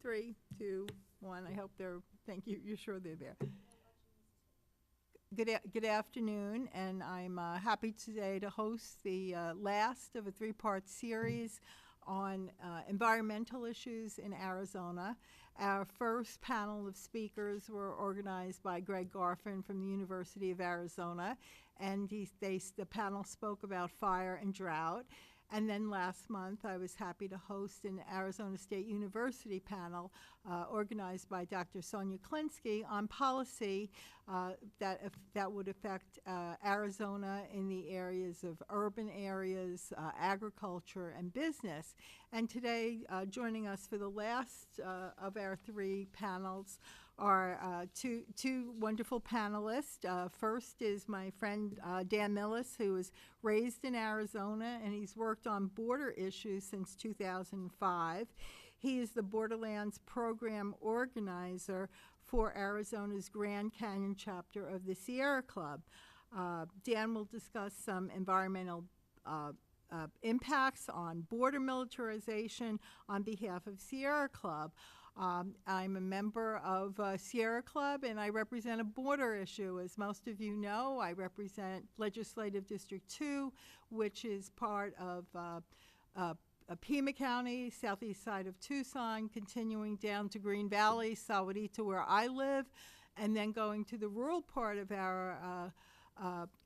3, 2, 1. I hope they're, thank you, you're sure they're there. Good afternoon, and I'm happy today to host the last of a 3-part series on environmental issues in Arizona. Our first panel of speakers were organized by Greg Garfin from the University of Arizona, and the panel spoke about fire and drought. And then last month, I was happy to host an Arizona State University panel organized by Dr. Sonia Klinsky on policy that would affect Arizona in the areas of urban areas, agriculture, and business. And today, joining us for the last of our 3 panels are two wonderful panelists. First is my friend Dan Millis, who was raised in Arizona, and he's worked on border issues since 2005. He is the Borderlands Program Organizer for Arizona's Grand Canyon chapter of the Sierra Club. Dan will discuss some environmental impacts on border militarization on behalf of Sierra Club. I'm a member of Sierra Club, and I represent a border issue. As most of you know, I represent Legislative District 2, which is part of Pima County, southeast side of Tucson, continuing down to Green Valley, Sahuarita, where I live, and then going to the rural part of our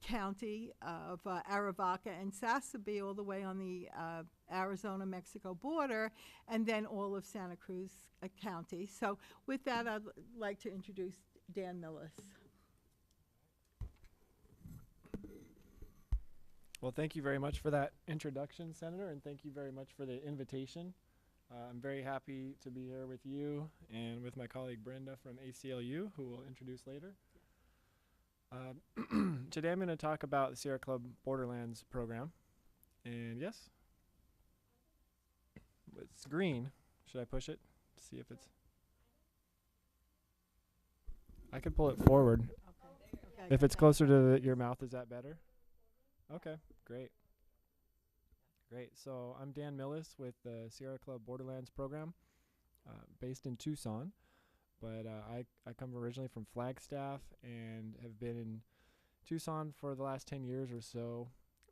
county of Arivaca and Sasabe, all the way on the Arizona-Mexico border, and then all of Santa Cruz County. So with that, I'd like to introduce Dan Millis. Well, thank you very much for that introduction, Senator, and thank you very much for the invitation. I'm very happy to be here with you and with my colleague Brenda from ACLU, who we'll introduce later. Today I'm going to talk about the Sierra Club Borderlands program. And yes? It's green. Should I push it? See if it's... I could pull it forward. Okay. If it's closer to your mouth, is that better? Okay, great. Great. So I'm Dan Millis with the Sierra Club Borderlands program, based in Tucson. But I come originally from Flagstaff and have been in Tucson for the last 10 years or so,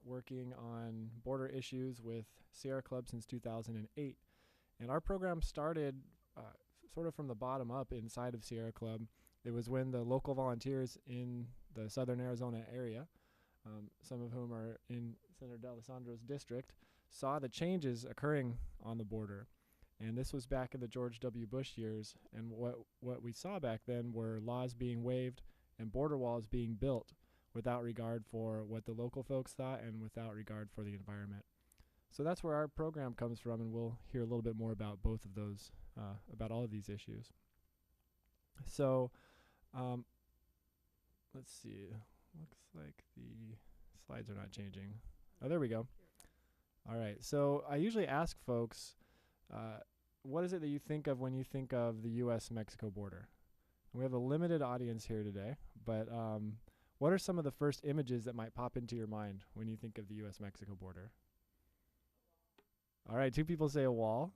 working on border issues with Sierra Club since 2008. And our program started sort of from the bottom up inside of Sierra Club. It was when the local volunteers in the southern Arizona area, some of whom are in Senator D'Alessandro's district, saw the changes occurring on the border. And this was back in the George W. Bush years, and what we saw back then were laws being waived and border walls being built without regard for what the local folks thought and without regard for the environment. So that's where our program comes from, and we'll hear a little bit more about both of those, about all of these issues. So let's see. Looks like the slides are not changing. Oh, there we go. All right. So I usually ask folks, what is it that you think of when you think of the U.S.-Mexico border? We have a limited audience here today, but what are some of the first images that might pop into your mind when you think of the U.S.-Mexico border? All right, 2 people say a wall.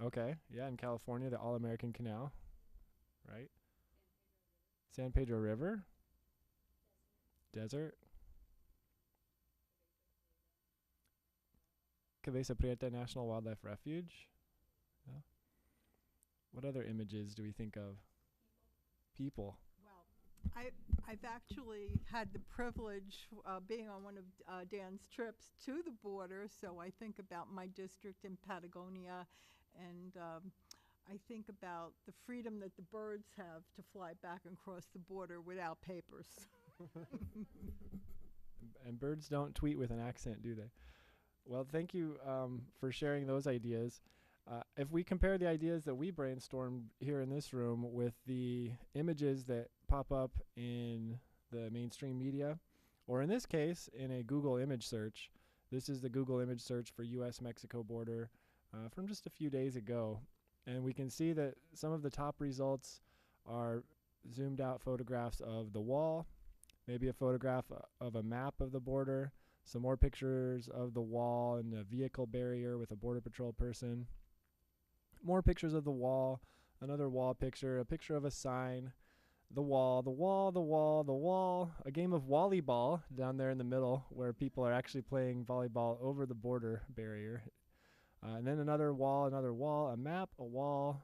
Okay, yeah, in California, the All-American Canal, right? San Pedro River. Desert. Cabeza Prieta National Wildlife Refuge. Yeah. What other images do we think of? People. Well, I've actually had the privilege being on one of Dan's trips to the border, so I think about my district in Patagonia, and I think about the freedom that the birds have to fly back and cross the border without papers. And birds don't tweet with an accent, do they? Well, thank you for sharing those ideas. If we compare the ideas that we brainstormed here in this room with the images that pop up in the mainstream media, or in this case, in a Google image search, this is the Google image search for U.S.-Mexico border from just a few days ago. And we can see that some of the top results are zoomed out photographs of the wall, maybe a photograph of a map of the border, Some more pictures of the wall and a vehicle barrier with a Border Patrol person. More pictures of the wall, another wall picture, a picture of a sign, the wall, the wall, the wall, the wall, a game of volleyball down there in the middle where people are actually playing volleyball over the border barrier. And then another wall, a map, a wall,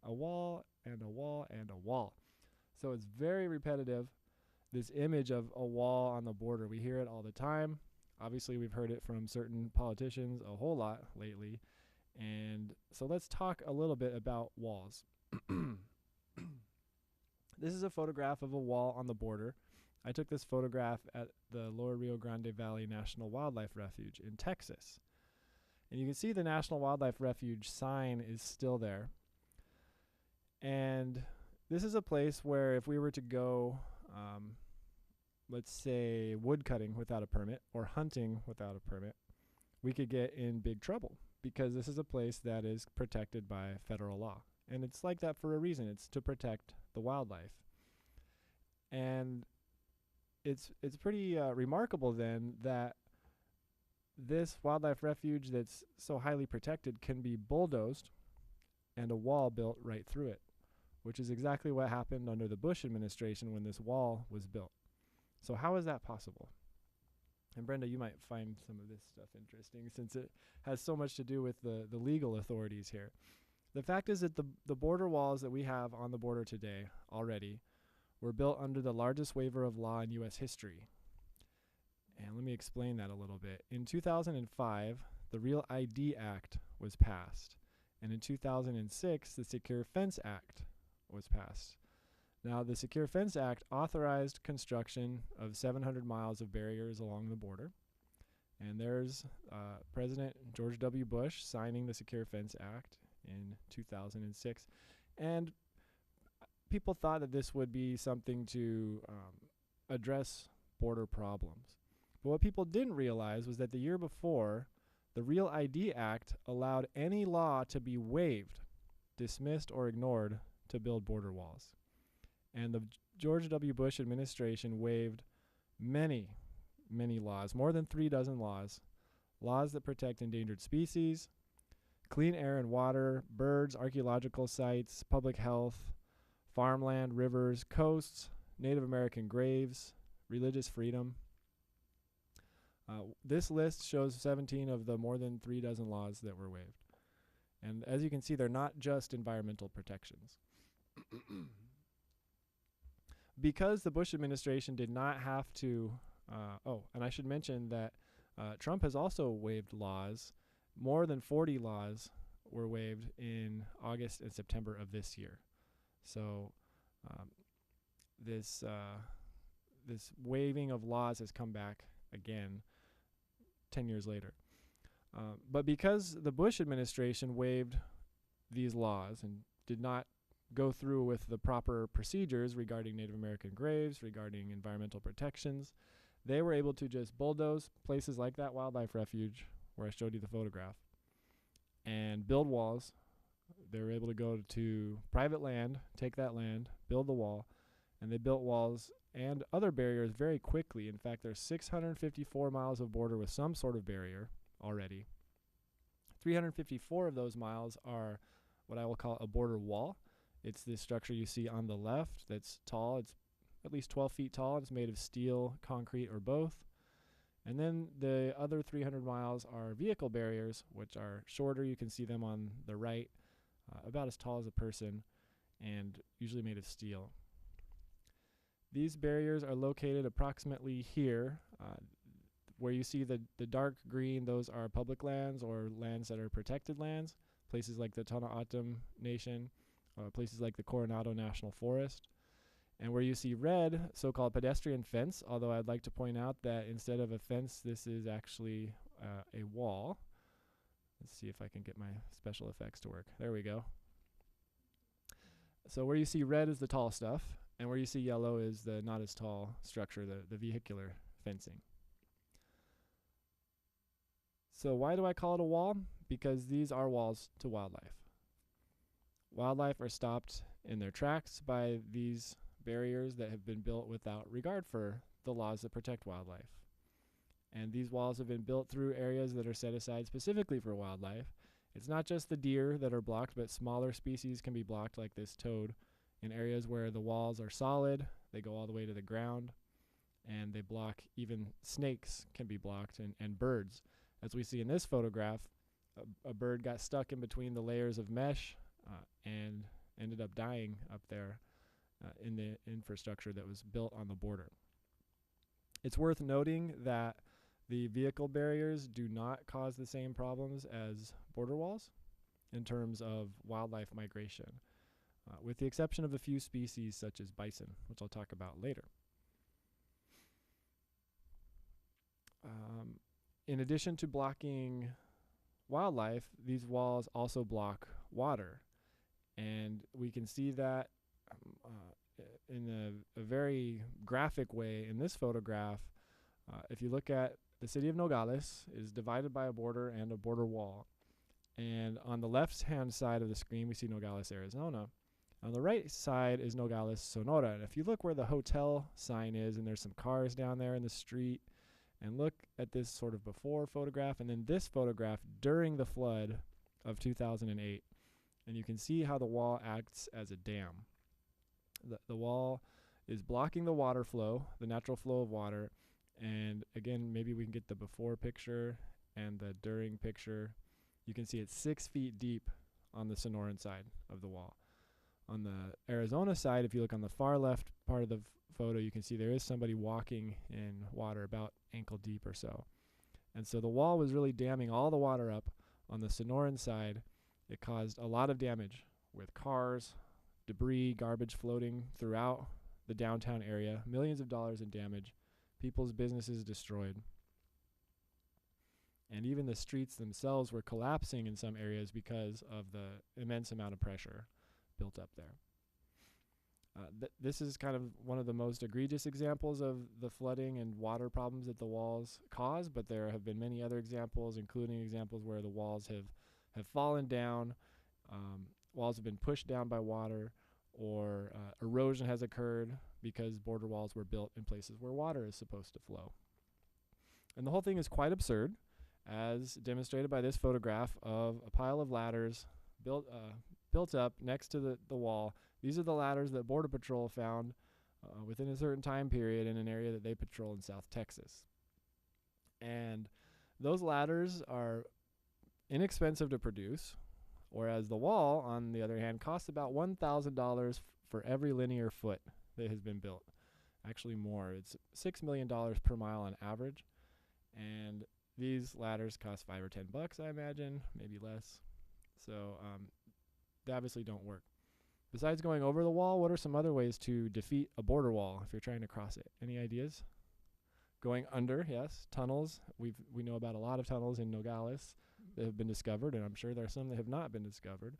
a wall, and a wall, and a wall. So it's very repetitive, this image of a wall on the border. We hear it all the time. Obviously, we've heard it from certain politicians a whole lot lately. And so let's talk a little bit about walls. This is a photograph of a wall on the border. I took this photograph at the Lower Rio Grande Valley National Wildlife Refuge in Texas. And you can see the National Wildlife Refuge sign is still there. And this is a place where if we were to go, let's say, woodcutting without a permit or hunting without a permit, we could get in big trouble because this is a place that is protected by federal law. And it's like that for a reason. It's to protect the wildlife. And it's pretty remarkable then that this wildlife refuge that's so highly protected can be bulldozed and a wall built right through it, which is exactly what happened under the Bush administration when this wall was built. So how is that possible? And Brenda, you might find some of this stuff interesting since it has so much to do with the legal authorities here. The fact is that the border walls that we have on the border today already were built under the largest waiver of law in U.S. history. And let me explain that a little bit. In 2005, the Real ID Act was passed. And in 2006, the Secure Fence Act was passed. Now, the Secure Fence Act authorized construction of 700 miles of barriers along the border. And there's President George W. Bush signing the Secure Fence Act in 2006. And people thought that this would be something to address border problems. But what people didn't realize was that the year before, the Real ID Act allowed any law to be waived, dismissed, or ignored to build border walls. And the George W. Bush administration waived many, many laws, more than 36 laws, laws that protect endangered species, clean air and water, birds, archaeological sites, public health, farmland, rivers, coasts, Native American graves, religious freedom. This list shows 17 of the more than 36 laws that were waived. And as you can see, they're not just environmental protections. Because the Bush administration did not have to, and I should mention that Trump has also waived laws. More than 40 laws were waived in August and September of this year. So this waiving of laws has come back again 10 years later. But because the Bush administration waived these laws and did not go through with the proper procedures regarding Native American graves, regarding environmental protections, they were able to just bulldoze places like that wildlife refuge where I showed you the photograph and build walls. They were able to go to private land, take that land, build the wall, and they built walls and other barriers very quickly. In fact, there's 654 miles of border with some sort of barrier already. 354 of those miles are what I will call a border wall. It's this structure you see on the left that's tall. It's at least 12 feet tall. It's made of steel, concrete, or both. And then the other 300 miles are vehicle barriers, which are shorter. You can see them on the right, about as tall as a person, and usually made of steel. These barriers are located approximately here. Where you see the dark green, those are public lands or lands that are protected lands, places like the Tohono O'odham Nation, places like the Coronado National Forest. And where you see red, so-called pedestrian fence, although I'd like to point out that instead of a fence, this is actually a wall. Let's see if I can get my special effects to work. There we go. So where you see red is the tall stuff, and where you see yellow is the not as tall structure, the vehicular fencing. So why do I call it a wall? Because these are walls to wildlife. Wildlife are stopped in their tracks by these barriers that have been built without regard for the laws that protect wildlife. And these walls have been built through areas that are set aside specifically for wildlife. It's not just the deer that are blocked, but smaller species can be blocked, like this toad, in areas where the walls are solid. They go all the way to the ground, and they block, even snakes can be blocked, and birds. As we see in this photograph, a bird got stuck in between the layers of mesh and ended up dying up there in the infrastructure that was built on the border. It's worth noting that the vehicle barriers do not cause the same problems as border walls in terms of wildlife migration, with the exception of a few species such as bison, which I'll talk about later. In addition to blocking wildlife, these walls also block water. And we can see that in a very graphic way in this photograph. If you look at the city of Nogales, it is divided by a border and a border wall. And on the left-hand side of the screen, we see Nogales, Arizona. On the right side is Nogales, Sonora. And if you look where the hotel sign is, and there's some cars down there in the street, and look at this sort of before photograph, and then this photograph during the flood of 2008. And you can see how the wall acts as a dam. The wall is blocking the water flow, the natural flow of water. And again, maybe we can get the before picture and the during picture. You can see it's 6 feet deep on the Sonoran side of the wall. On the Arizona side, if you look on the far left part of the photo, you can see there is somebody walking in water about ankle deep or so. And so the wall was really damming all the water up. On the Sonoran side, it caused a lot of damage with cars, debris, garbage floating throughout the downtown area, millions of dollars in damage, people's businesses destroyed. And even the streets themselves were collapsing in some areas because of the immense amount of pressure built up there. This is kind of one of the most egregious examples of the flooding and water problems that the walls cause, but there have been many other examples, including examples where the walls have fallen down, walls have been pushed down by water, or erosion has occurred because border walls were built in places where water is supposed to flow. And the whole thing is quite absurd, as demonstrated by this photograph of a pile of ladders built up next to the wall. These are the ladders that Border Patrol found within a certain time period in an area that they patrol in South Texas. And those ladders are inexpensive to produce, whereas the wall, on the other hand, costs about $1,000 for every linear foot that has been built. Actually more. It's $6 million per mile on average. And these ladders cost $5 or $10, I imagine, maybe less. So they obviously don't work. Besides going over the wall, what are some other ways to defeat a border wall if you're trying to cross it? Any ideas? Going under, yes. Tunnels. We know about a lot of tunnels in Nogales that have been discovered, and I'm sure there are some that have not been discovered.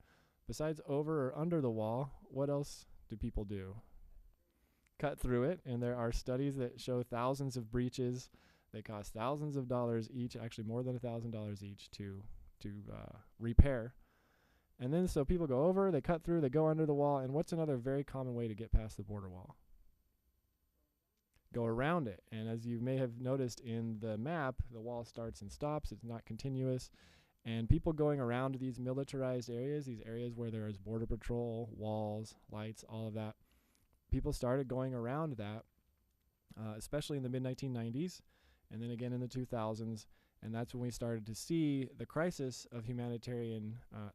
Besides over or under the wall, what else do people do? Cut through it, and there are studies that show thousands of breaches. They cost thousands of dollars each, actually more than $1,000 each to repair. And then so people go over, they cut through, they go under the wall, and what's another very common way to get past the border wall? Go around it. And as you may have noticed in the map, the wall starts and stops. It's not continuous. And people going around these militarized areas, these areas where there is border patrol, walls, lights, all of that, people started going around that, especially in the mid-1990s, and then again in the 2000s. And that's when we started to see the crisis of the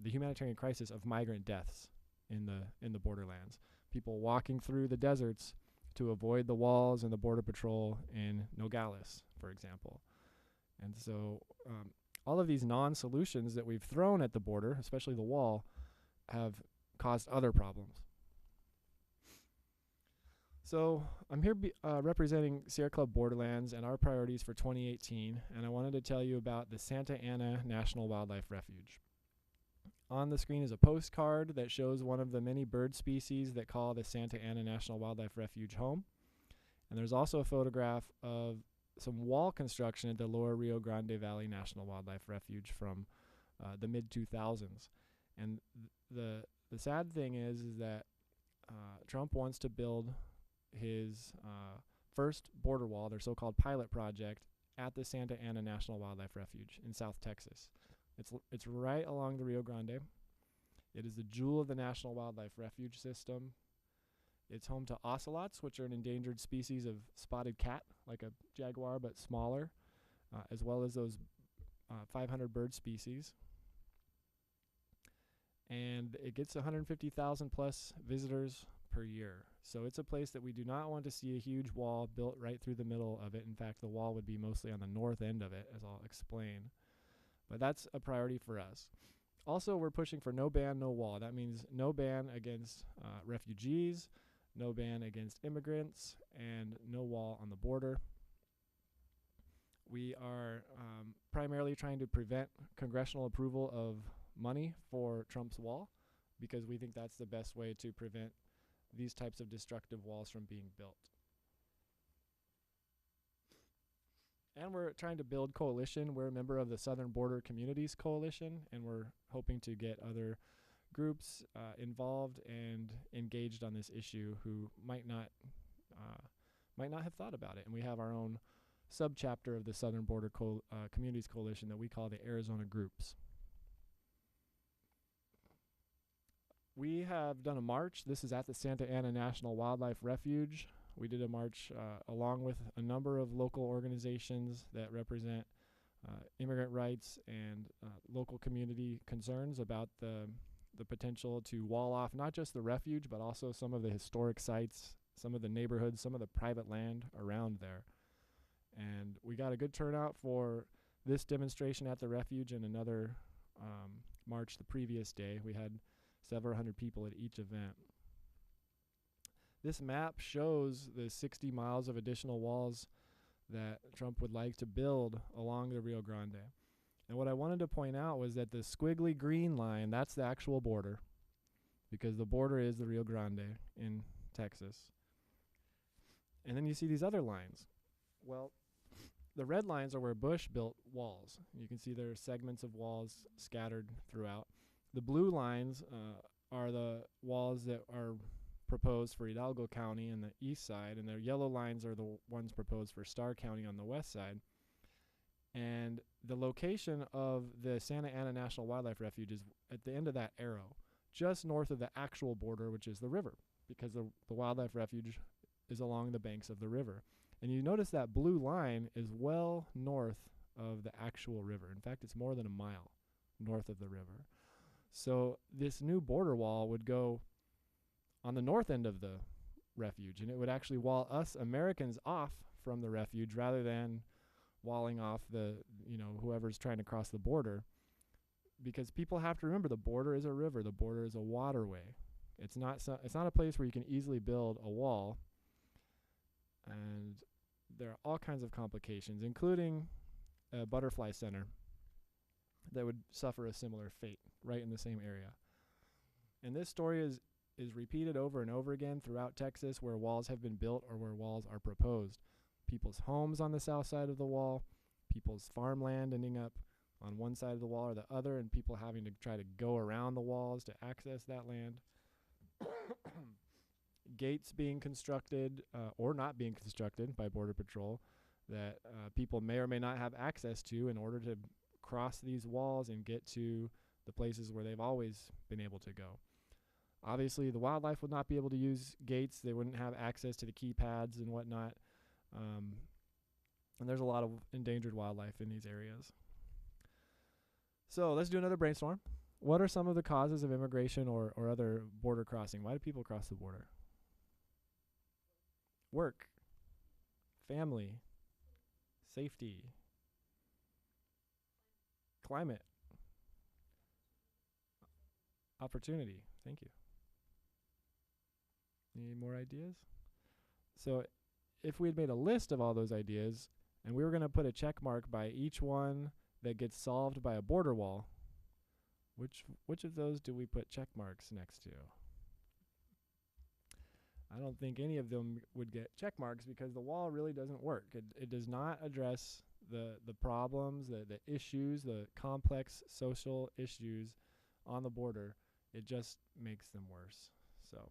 humanitarian crisis of migrant deaths in the borderlands. People walking through the deserts to avoid the walls and the border patrol in Nogales, for example. And so all of these non-solutions that we've thrown at the border, especially the wall, have caused other problems. So I'm here representing Sierra Club Borderlands and our priorities for 2018, and I wanted to tell you about the Santa Ana National Wildlife Refuge. On the screen is a postcard that shows one of the many bird species that call the Santa Ana National Wildlife Refuge home. And there's also a photograph of some wall construction at the Lower Rio Grande Valley National Wildlife Refuge from the mid-2000s. And the sad thing is that Trump wants to build his first border wall, their so-called pilot project, at the Santa Ana National Wildlife Refuge in South Texas. It's right along the Rio Grande. It is the jewel of the National Wildlife Refuge system. It's home to ocelots, which are an endangered species of spotted cat, like a jaguar but smaller, as well as those 500 bird species. And it gets 150,000 plus visitors per year. So it's a place that we do not want to see a huge wall built right through the middle of it. In fact, the wall would be mostly on the north end of it, as I'll explain. But that's a priority for us. Also, we're pushing for no ban, no wall. That means no ban against refugees, no ban against immigrants, and no wall on the border. We are primarily trying to prevent congressional approval of money for Trump's wall, because we think that's the best way to prevent these types of destructive walls from being built. And we're trying to build coalition. We're a member of the Southern Border Communities Coalition, and we're hoping to get other groups involved and engaged on this issue who might not have thought about it. And we have our own subchapter of the Southern Border Communities Coalition that we call the Arizona Groups. We have done a march. This is at the Santa Ana National Wildlife Refuge. We did a march along with a number of local organizations that represent immigrant rights and local community concerns about the potential to wall off not just the refuge, but also some of the historic sites, some of the neighborhoods, some of the private land around there. And we got a good turnout for this demonstration at the refuge and another march the previous day. We had several hundred people at each event. This map shows the 60 miles of additional walls that Trump would like to build along the Rio Grande. And what I wanted to point out was that the squiggly green line, that's the actual border, because the border is the Rio Grande in Texas. And then you see these other lines. Well, the red lines are where Bush built walls. You can see there are segments of walls scattered throughout. The blue lines are the walls that are proposed for Hidalgo County on the east side, and the yellow lines are the ones proposed for Starr County on the west side. And the location of the Santa Ana National Wildlife Refuge is at the end of that arrow, just north of the actual border, which is the river, because the wildlife refuge is along the banks of the river. And you notice that blue line is well north of the actual river. In fact, it's more than a mile north of the river. So this new border wall would go on the north end of the refuge, and it would actually wall us Americans off from the refuge rather than walling off whoever's trying to cross the border, because people have to remember the border is a river, the border is a waterway. It's not a place where you can easily build a wall, and there are all kinds of complications, including a butterfly center that would suffer a similar fate right in the same area. And this story is repeated over and over again throughout Texas, where walls have been built or where walls are proposed. People's homes on the south side of the wall, people's farmland ending up on one side of the wall or the other, and people having to try to go around the walls to access that land. Gates being constructed or not being constructed by Border Patrol that people may or may not have access to in order to cross these walls and get to the places where they've always been able to go. Obviously, the wildlife would not be able to use gates. They wouldn't have access to the keypads and whatnot. And there's a lot of endangered wildlife in these areas. So let's do another brainstorm. What are some of the causes of immigration or other border crossing? Why do people cross the border? Work, family, safety, climate, opportunity. Thank you. Any more ideas? So if we had made a list of all those ideas and we were going to put a check mark by each one that gets solved by a border wall, which of those do we put check marks next to? I don't think any of them would get check marks because the wall really doesn't work. It does not address the problems, the issues, the complex social issues on the border. It just makes them worse. So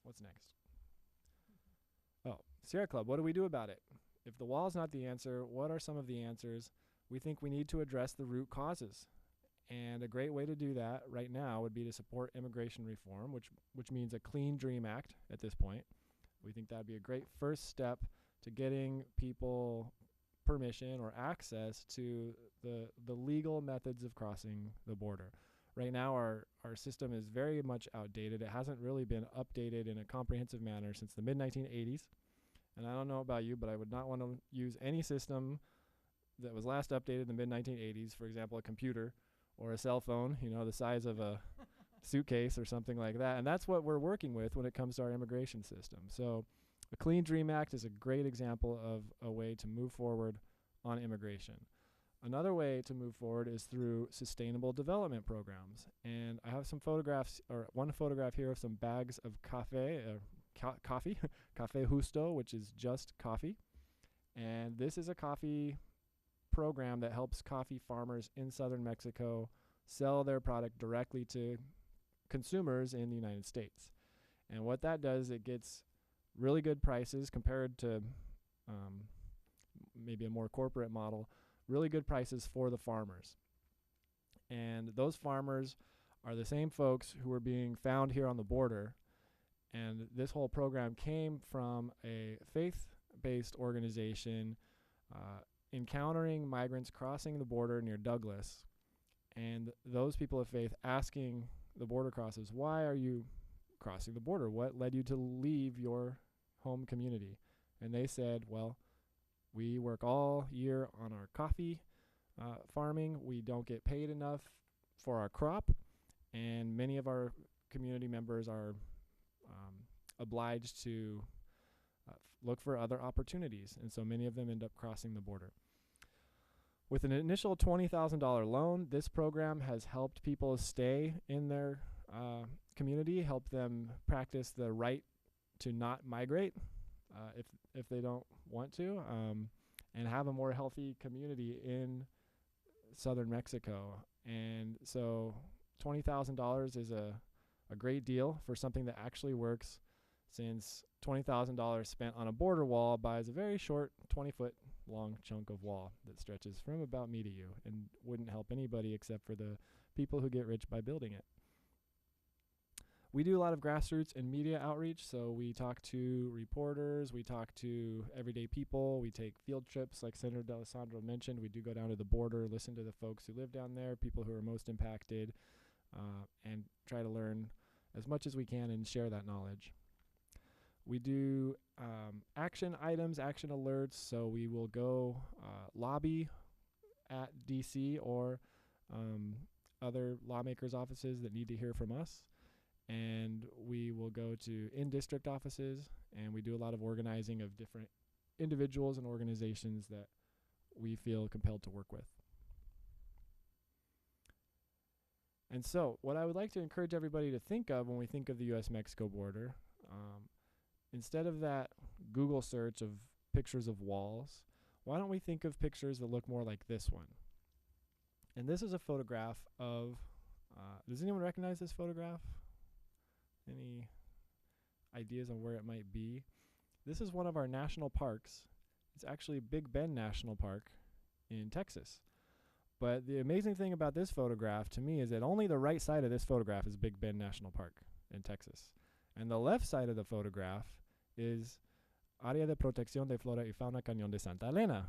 what's next? Oh, Sierra Club, what do we do about it? if the wall is not the answer, what are some of the answers? We think we need to address the root causes. And a great way to do that right now would be to support immigration reform, which means a clean dream act at this point. We think that would be a great first step to getting people permission or access to the legal methods of crossing the border. Right now, our system is very much outdated. It hasn't really been updated in a comprehensive manner since the mid-1980s. And I don't know about you, but I would not want to use any system that was last updated in the mid-1980s, for example, a computer or a cell phone, the size of a suitcase or something like that. And that's what we're working with when it comes to our immigration system. So the Clean Dream Act is a great example of a way to move forward on immigration. Another way to move forward is through sustainable development programs. And I have some photographs, or one photograph here of some bags of coffee, Café Justo, which is just coffee. And this is a coffee program that helps coffee farmers in southern Mexico sell their product directly to consumers in the United States. And what that does, it gets really good prices compared to maybe a more corporate model, really good prices for the farmers. And those farmers are the same folks who are being found here on the border. And this whole program came from a faith-based organization encountering migrants crossing the border near Douglas. And those people of faith asking the border crossers, why are you crossing the border? What led you to leave your home community? And they said, well, we work all year on our coffee farming. We don't get paid enough for our crop. And many of our community members are obliged to look for other opportunities. And so many of them end up crossing the border. With an initial $20,000 loan, this program has helped people stay in their community, help them practice the right to not migrate if they don't want to, and have a more healthy community in southern Mexico. And so $20,000 is a great deal for something that actually works, since $20,000 spent on a border wall buys a very short 20-foot long chunk of wall that stretches from about me to you and wouldn't help anybody except for the people who get rich by building it. We do a lot of grassroots and media outreach, so we talk to reporters, we talk to everyday people, we take field trips like Senator D'Alessandro mentioned. We do go down to the border, listen to the folks who live down there, people who are most impacted, and try to learn as much as we can and share that knowledge. We do action items, action alerts, so we will go lobby at DC or other lawmakers' offices that need to hear from us. And we will go to in-district offices, and we do a lot of organizing of different individuals and organizations that we feel compelled to work with. And so what I would like to encourage everybody to think of when we think of the U.S.-Mexico border, instead of that Google search of pictures of walls, why don't we think of pictures that look more like this one? And this is a photograph of, does anyone recognize this photograph? Any ideas on where it might be? This is one of our national parks. It's actually Big Bend National Park in Texas. But the amazing thing about this photograph to me is that only the right side of this photograph is Big Bend National Park in Texas. And the left side of the photograph is Área de Protección de Flora y Fauna Cañón de Santa Elena,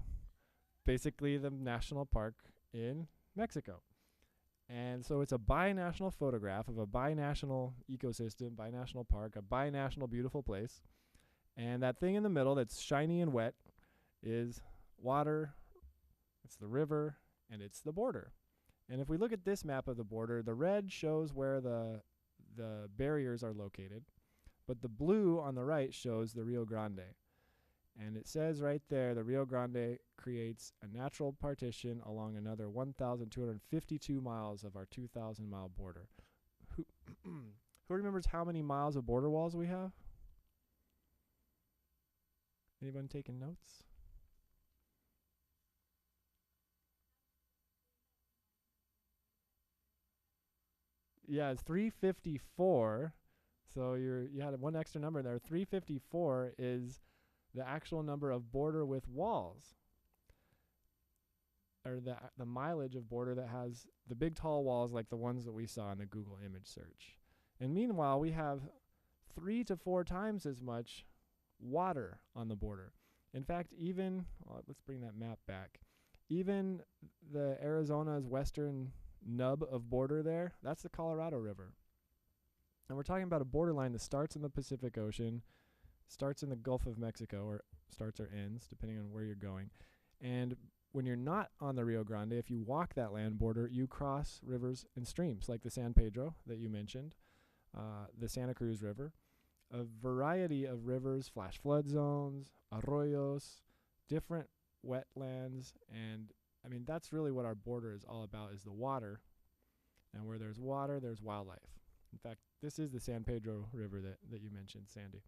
basically the national park in Mexico. And so it's a binational photograph of a binational ecosystem, binational park, a binational beautiful place. And that thing in the middle that's shiny and wet is water, it's the river, and it's the border. And if we look at this map of the border, the red shows where the barriers are located, but the blue on the right shows the Rio Grande. And it says right there, the Rio Grande creates a natural partition along another 1,252 miles of our 2,000-mile border. Who remembers how many miles of border walls we have? Anyone taking notes? Yeah, it's 354. So you had one extra number there. 354 is the actual number of border with walls, or the mileage of border that has the big tall walls like the ones that we saw in the Google image search. And meanwhile, we have 3 to 4 times as much water on the border. In fact, even, let's bring that map back. Even the Arizona's western nub of border there, that's the Colorado River. And we're talking about a borderline that starts in the Pacific Ocean, starts in the Gulf of Mexico, or starts or ends, depending on where you're going. And when you're not on the Rio Grande, if you walk that land border, you cross rivers and streams like the San Pedro that you mentioned, the Santa Cruz River, a variety of rivers, flash flood zones, arroyos, different wetlands, and I mean that's really what our border is all about, is the water. And where there's water, there's wildlife. In fact, this is the San Pedro River that you mentioned, Sandy.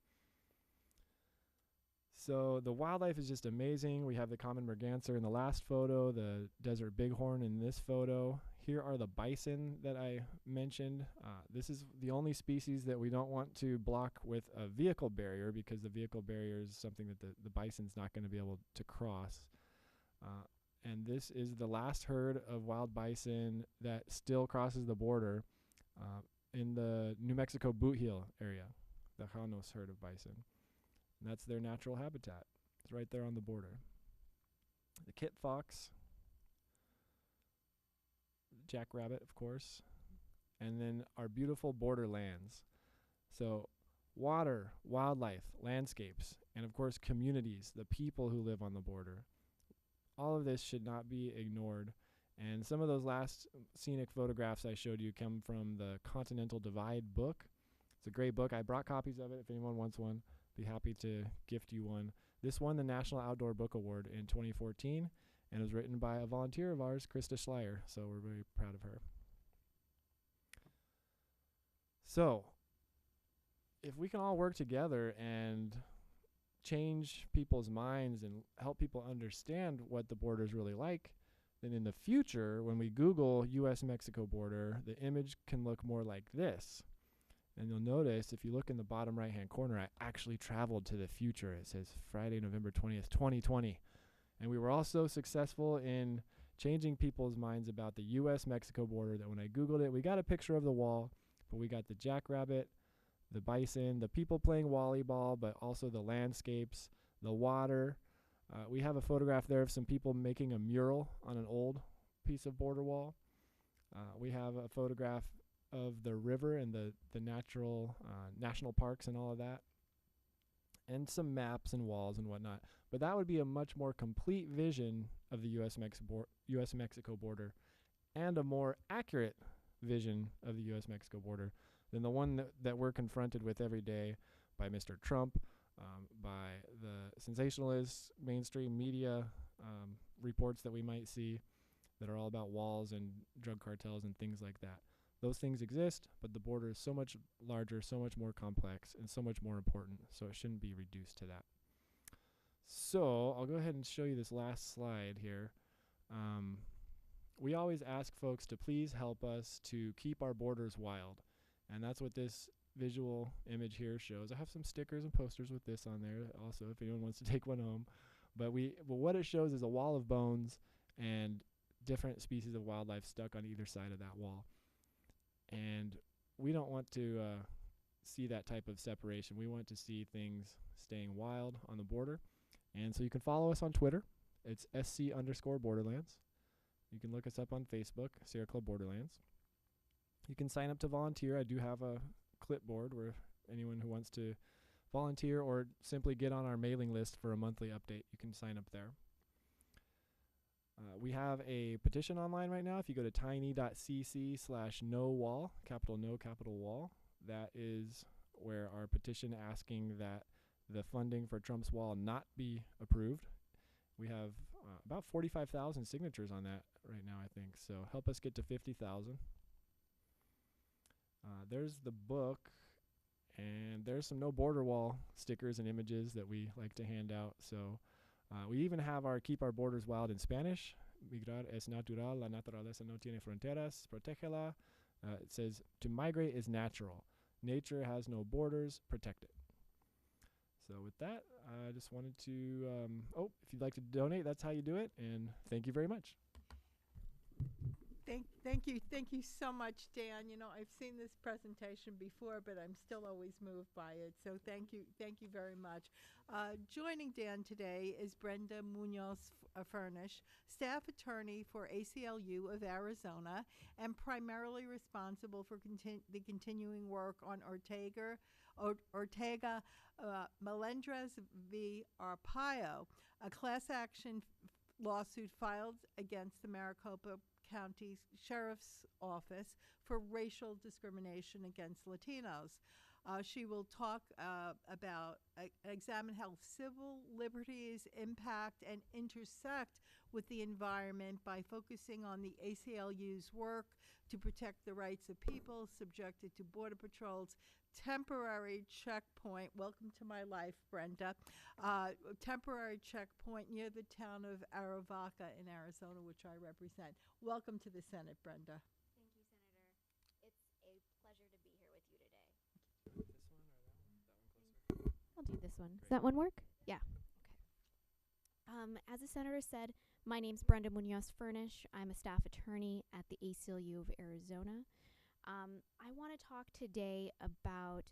So the wildlife is just amazing. We have the common merganser in the last photo, the desert bighorn in this photo. Here are the bison that I mentioned. This is the only species that we don't want to block with a vehicle barrier, because the vehicle barrier is something that the bison's not going to be able to cross. And this is the last herd of wild bison that still crosses the border in the New Mexico Boot Heel area, the Janos herd of bison. And that's their natural habitat. It's right there on the border. The kit fox, jackrabbit, of course, and then our beautiful borderlands. So water, wildlife, landscapes, and of course communities, the people who live on the border. All of this should not be ignored. And some of those last scenic photographs I showed you come from the Continental Divide book. It's a great book. I brought copies of it if anyone wants one. Be happy to gift you one. This won the National Outdoor Book Award in 2014 and was written by a volunteer of ours, Krista Schleier, so we're very proud of her. So, if we can all work together and change people's minds and help people understand what the border is really like, then in the future, when we Google U.S.-Mexico border, the image can look more like this. And you'll notice, if you look in the bottom right-hand corner, I actually traveled to the future. It says Friday, November 20th, 2020. And we were also successful in changing people's minds about the U.S.-Mexico border, that when I Googled it, we got a picture of the wall, but we got the jackrabbit, the bison, the people playing volleyball, but also the landscapes, the water. We have a photograph there of some people making a mural on an old piece of border wall. We have a photograph of the river and the natural national parks and all of that, and some maps and walls and whatnot. But that would be a much more complete vision of the U.S.-Mexico border, and a more accurate vision of the U.S.-Mexico border than the one that we're confronted with every day by Mr. Trump, by the sensationalist mainstream media reports that we might see that are all about walls and drug cartels and things like that. Those things exist, but the border is so much larger, so much more complex, and so much more important, so it shouldn't be reduced to that. So I'll go ahead and show you this last slide here. We always ask folks to please help us to keep our borders wild, and that's what this visual image here shows. I have some stickers and posters with this on there also if anyone wants to take one home. But what it shows is a wall of bones and different species of wildlife stuck on either side of that wall. And we don't want to see that type of separation. We want to see things staying wild on the border. And so you can follow us on Twitter. It's SC_Borderlands. You can look us up on Facebook, Sierra Club Borderlands. You can sign up to volunteer. I do have a clipboard where anyone who wants to volunteer or simply get on our mailing list for a monthly update, you can sign up there. We have a petition online right now. If you go to tiny.cc/no-wall, capital No, capital Wall, that is where our petition asking that the funding for Trump's wall not be approved. We have about 45,000 signatures on that right now, I think. So help us get to 50,000. There's the book, and there's some No Border Wall stickers and images that we like to hand out. So we even have our Keep Our Borders Wild in Spanish. Migrar es natural, la naturaleza no tiene fronteras, protégela. It says, to migrate is natural. Nature has no borders, protect it. So with that, I just wanted to, if you'd like to donate, that's how you do it. And thank you very much. Thank you so much, Dan. You know, I've seen this presentation before, but I'm still always moved by it. So thank you very much. Joining Dan today is Brenda Munoz Furnish, staff attorney for ACLU of Arizona, and primarily responsible for the continuing work on Ortega Melendrez v. Arpaio, a class action lawsuit filed against the Maricopa County Sheriff's Office for racial discrimination against Latinos. She will talk about examine how civil liberties impact and intersect with the environment by focusing on the ACLU's work to protect the rights of people subjected to Border Patrol's temporary checkpoint. Welcome to my life, Brenda. Temporary checkpoint near the town of Arivaca in Arizona, which I represent. Welcome to the Senate, Brenda. Thank you, Senator. It's a pleasure to be here with you today. This one or that one? That one closer? I'll do this one. Great. Does that one work? Yeah. Okay. As the Senator said, my name's Brenda Munoz Furnish. I'm a staff attorney at the ACLU of Arizona. I want to talk today about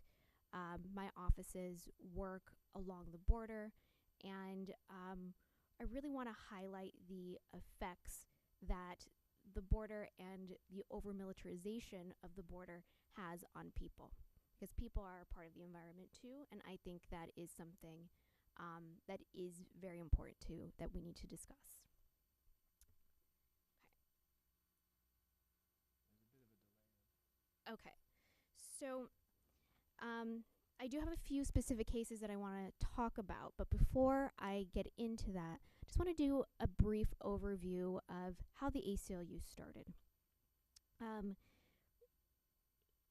my office's work along the border, and I really want to highlight the effects that the border and the over-militarization of the border has on people, because people are a part of the environment too, and I think that is something that is very important too that we need to discuss. Okay, so I do have a few specific cases that I want to talk about, but before I get into that, I just want to do a brief overview of how the ACLU started.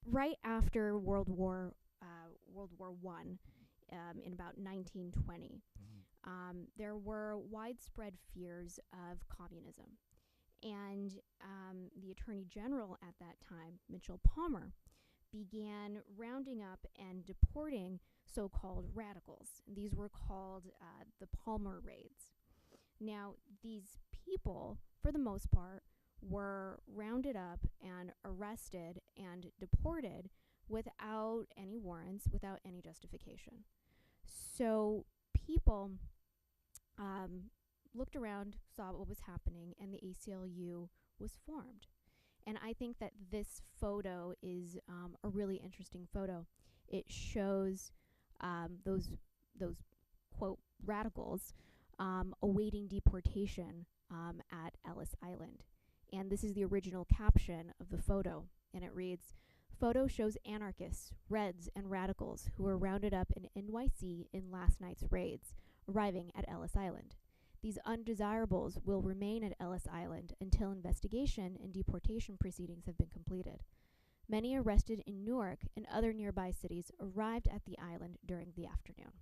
Right after World War I, in about 1920, there were widespread fears of communism. And the Attorney General at that time, Mitchell Palmer, began rounding up and deporting so-called radicals. These were called the Palmer Raids. Now, these people, for the most part, were rounded up and arrested and deported without any warrants, without any justification. So people looked around, saw what was happening, and the ACLU was formed. And I think that this photo is a really interesting photo. It shows those quote radicals awaiting deportation at Ellis Island. And this is the original caption of the photo, and it reads, "Photo shows anarchists, Reds, and radicals who were rounded up in NYC in last night's raids, arriving at Ellis Island. These undesirables will remain at Ellis Island until investigation and deportation proceedings have been completed. Many arrested in Newark and other nearby cities arrived at the island during the afternoon."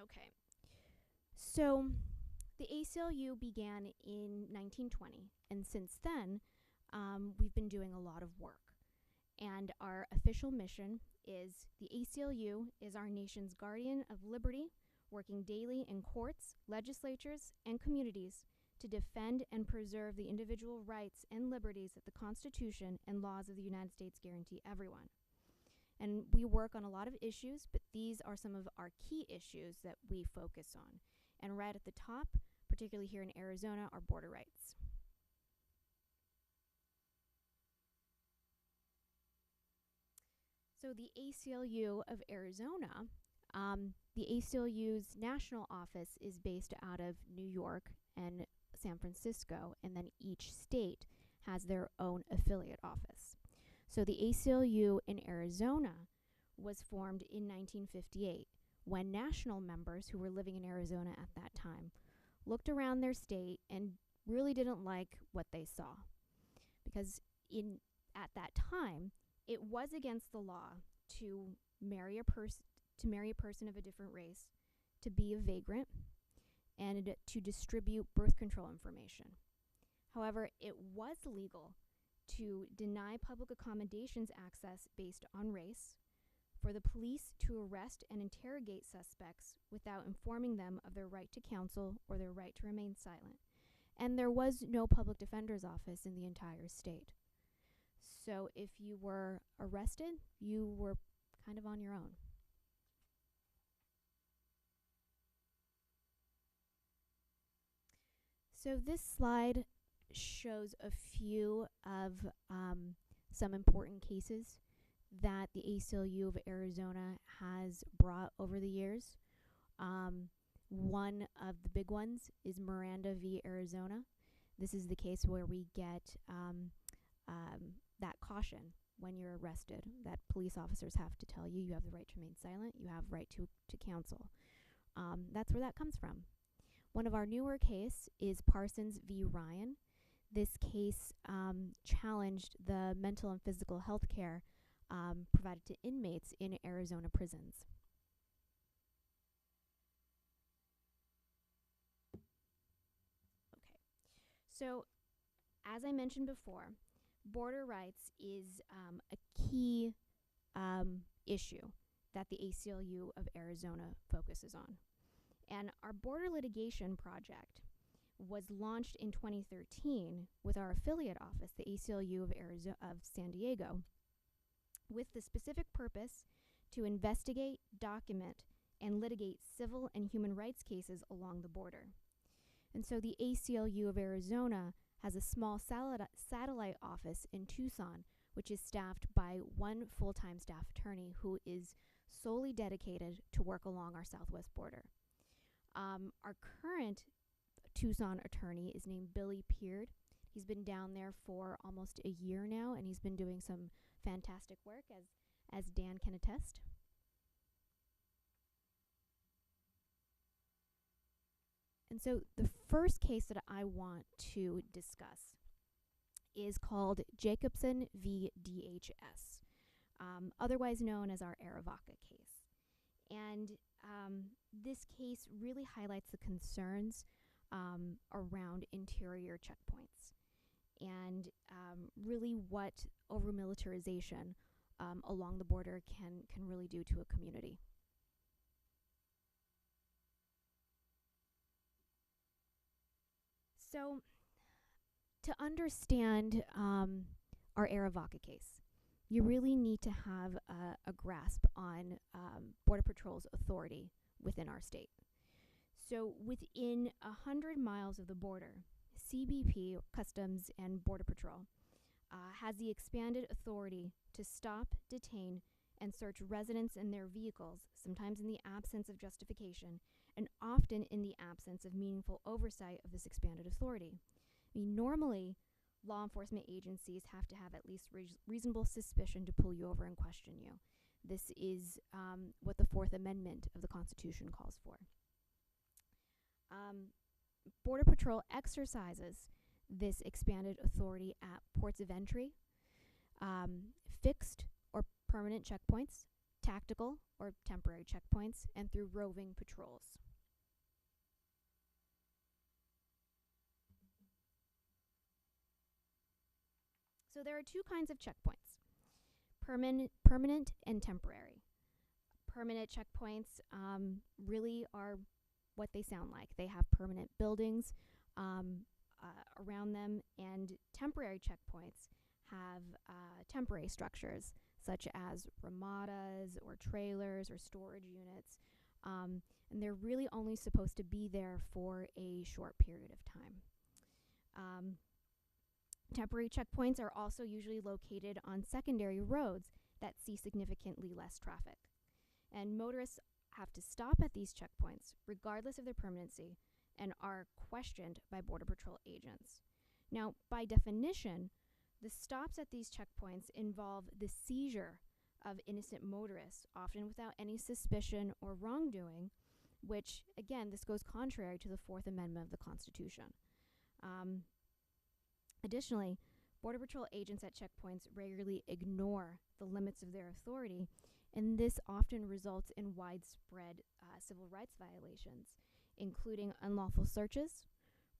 Okay, so the ACLU began in 1920, and since then, we've been doing a lot of work. And our official mission is the ACLU is our nation's guardian of liberty, working daily in courts, legislatures, and communities to defend and preserve the individual rights and liberties that the Constitution and laws of the United States guarantee everyone. And we work on a lot of issues, but these are some of our key issues that we focus on. And right at the top, particularly here in Arizona, are border rights. So the ACLU of Arizona, the ACLU's national office is based out of New York and San Francisco, and then each state has their own affiliate office. So the ACLU in Arizona was formed in 1958 when national members who were living in Arizona at that time looked around their state and really didn't like what they saw. Because at that time, it was against the law to marry a person of a different race, to be a vagrant, and to distribute birth control information. However, it was legal to deny public accommodations access based on race, for the police to arrest and interrogate suspects without informing them of their right to counsel or their right to remain silent. And there was no public defender's office in the entire state. So if you were arrested, you were kind of on your own. So this slide shows a few of some important cases that the ACLU of Arizona has brought over the years. One of the big ones is Miranda v. Arizona. This is the case where we get that caution when you're arrested, that police officers have to tell you have the right to remain silent, you have right to counsel. That's where that comes from. One of our newer case is Parsons v. Ryan. This case challenged the mental and physical health care provided to inmates in Arizona prisons. Okay, so as I mentioned before, border rights is a key issue that the ACLU of Arizona focuses on. And our border litigation project was launched in 2013 with our affiliate office, the ACLU of San Diego, with the specific purpose to investigate, document, and litigate civil and human rights cases along the border. And so the ACLU of Arizona has a small satellite office in Tucson, which is staffed by one full-time staff attorney who is solely dedicated to work along our southwest border. Our current Tucson attorney is named Billy Peard. He's been down there for almost a year now, and he's been doing some fantastic work, as Dan can attest. And so the first case that I want to discuss is called Jacobson v. DHS, otherwise known as our Arivaca case. And this case really highlights the concerns around interior checkpoints and really what over-militarization along the border can really do to a community. So to understand our Arivaca case, you really need to have a grasp on Border Patrol's authority within our state. So within 100 miles of the border, CBP, Customs and Border Patrol, has the expanded authority to stop, detain, and search residents and their vehicles, sometimes in the absence of justification, and often in the absence of meaningful oversight of this expanded authority. I mean, normally, law enforcement agencies have to have at least reasonable suspicion to pull you over and question you. This is what the Fourth Amendment of the Constitution calls for. Border Patrol exercises this expanded authority at ports of entry, fixed or permanent checkpoints, tactical or temporary checkpoints, and through roving patrols. So there are two kinds of checkpoints, permanent and temporary. Permanent checkpoints really are what they sound like. They have permanent buildings around them, and temporary checkpoints have temporary structures such as ramadas or trailers or storage units, and they're really only supposed to be there for a short period of time. Temporary checkpoints are also usually located on secondary roads that see significantly less traffic. And motorists have to stop at these checkpoints, regardless of their permanency, and are questioned by Border Patrol agents. Now, by definition, the stops at these checkpoints involve the seizure of innocent motorists, often without any suspicion or wrongdoing, which, again, this goes contrary to the Fourth Amendment of the Constitution. Additionally, Border Patrol agents at checkpoints regularly ignore the limits of their authority, and this often results in widespread civil rights violations, including unlawful searches,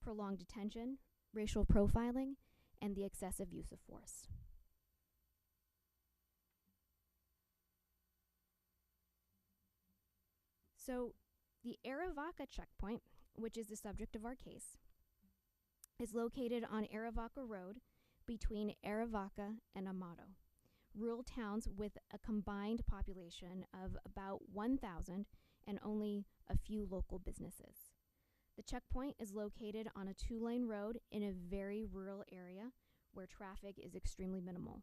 prolonged detention, racial profiling, and the excessive use of force. So the Arivaca checkpoint, which is the subject of our case, is located on Arivaca Road between Arivaca and Amado, rural towns with a combined population of about 1,000 and only a few local businesses. The checkpoint is located on a 2-lane road in a very rural area where traffic is extremely minimal.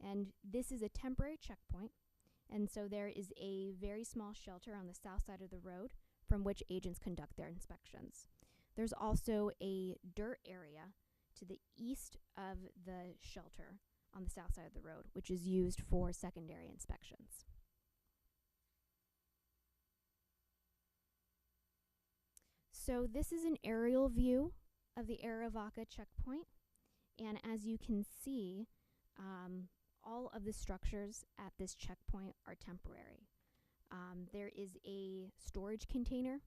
And this is a temporary checkpoint, and so there is a very small shelter on the south side of the road from which agents conduct their inspections. There's also a dirt area to the east of the shelter on the south side of the road, which is used for secondary inspections. So this is an aerial view of the Arivaca checkpoint, and as you can see, all of the structures at this checkpoint are temporary. There is a storage container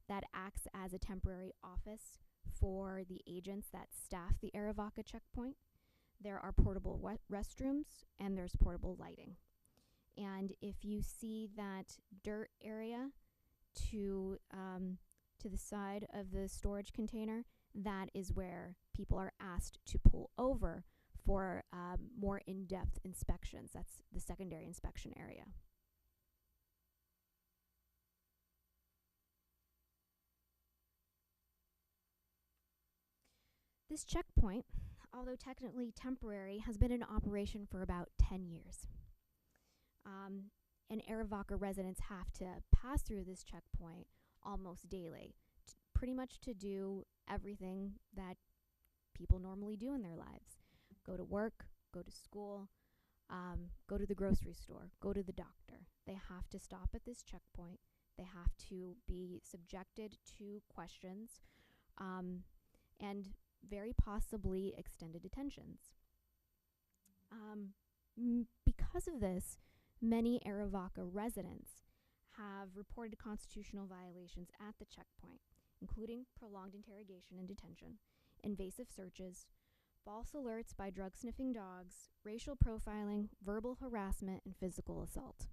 that acts as a temporary office for the agents that staff the Arivaca checkpoint. There are portable restrooms, and there's portable lighting. And if you see that dirt area to the side of the storage container, that is where people are asked to pull over for more in-depth inspections. That's the secondary inspection area. This checkpoint, although technically temporary, has been in operation for about 10 years. And Arivaca residents have to pass through this checkpoint almost daily, pretty much to do everything that people normally do in their lives. Go to work, go to school, go to the grocery store, go to the doctor. They have to stop at this checkpoint. They have to be subjected to questions and very possibly extended detentions. Because of this, many Arivaca residents have reported constitutional violations at the checkpoint, including prolonged interrogation and detention, invasive searches, false alerts by drug-sniffing dogs, racial profiling, verbal harassment, and physical assault.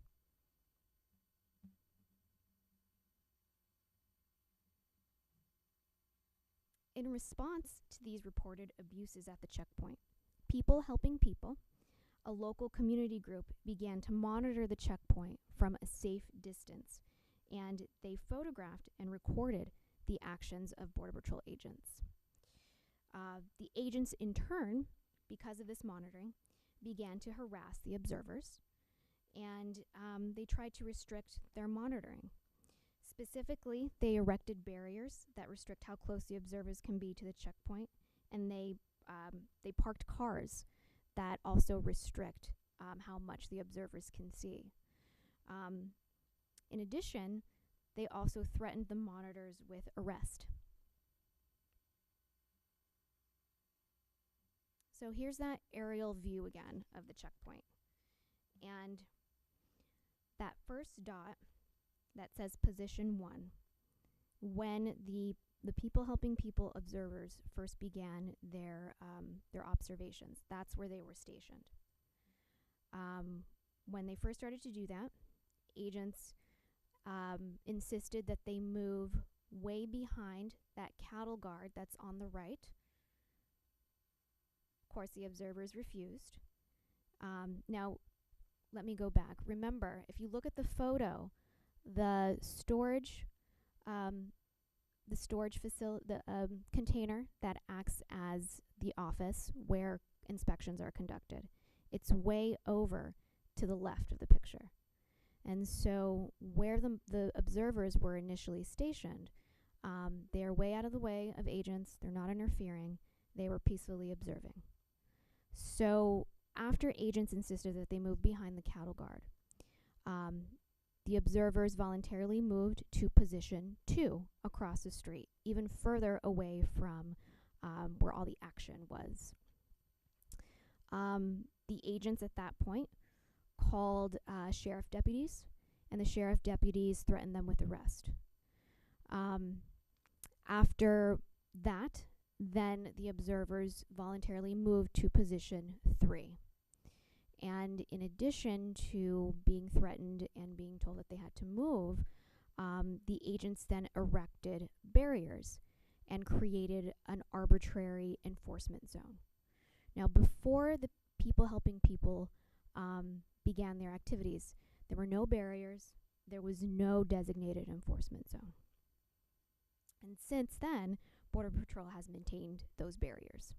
In response to these reported abuses at the checkpoint, People Helping People, a local community group, began to monitor the checkpoint from a safe distance, and they photographed and recorded the actions of Border Patrol agents. The agents, in turn, because of this monitoring, began to harass the observers, and they tried to restrict their monitoring. Specifically, they erected barriers that restrict how close the observers can be to the checkpoint, and they parked cars that also restrict how much the observers can see. In addition, they also threatened the monitors with arrest. So here's that aerial view again of the checkpoint. And that first dot that says position 1, when the People Helping People observers first began their observations, that's where they were stationed. When they first started to do that, agents insisted that they move way behind that cattle guard that's on the right. Of course, the observers refused. Now, let me go back. Remember, if you look at the photo, the storage container that acts as the office where inspections are conducted, it's way over to the left of the picture. And so where the observers were initially stationed, they're way out of the way of agents. They're not interfering. They were peacefully observing. So after agents insisted that they move behind the cattle guard, the observers voluntarily moved to position 2 across the street, even further away from where all the action was. The agents at that point called sheriff deputies, and the sheriff deputies threatened them with arrest. After that, then the observers voluntarily moved to position 3. And in addition to being threatened and being told that they had to move, the agents then erected barriers and created an arbitrary enforcement zone. Now, before the people helping people began their activities, there were no barriers, there was no designated enforcement zone. And since then, Border Patrol has maintained those barriers.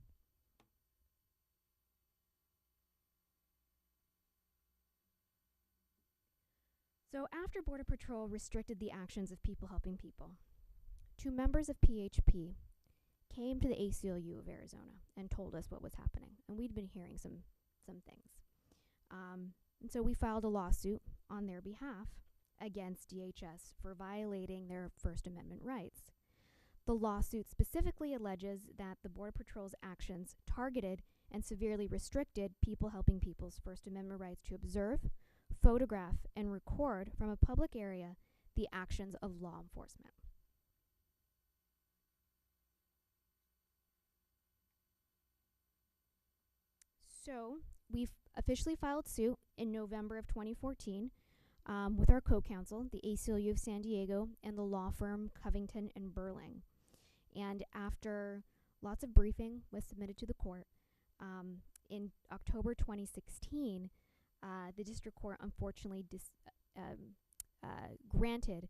So after Border Patrol restricted the actions of people helping people, 2 members of PHP came to the ACLU of Arizona and told us what was happening. And we'd been hearing some things. And so we filed a lawsuit on their behalf against DHS for violating their First Amendment rights. The lawsuit specifically alleges that the Border Patrol's actions targeted and severely restricted people helping people's First Amendment rights to observe, photograph, and record from a public area the actions of law enforcement. So we've officially filed suit in November of 2014 with our co-counsel, the ACLU of San Diego, and the law firm Covington and Burling. And after lots of briefing was submitted to the court, in October 2016, the district court unfortunately granted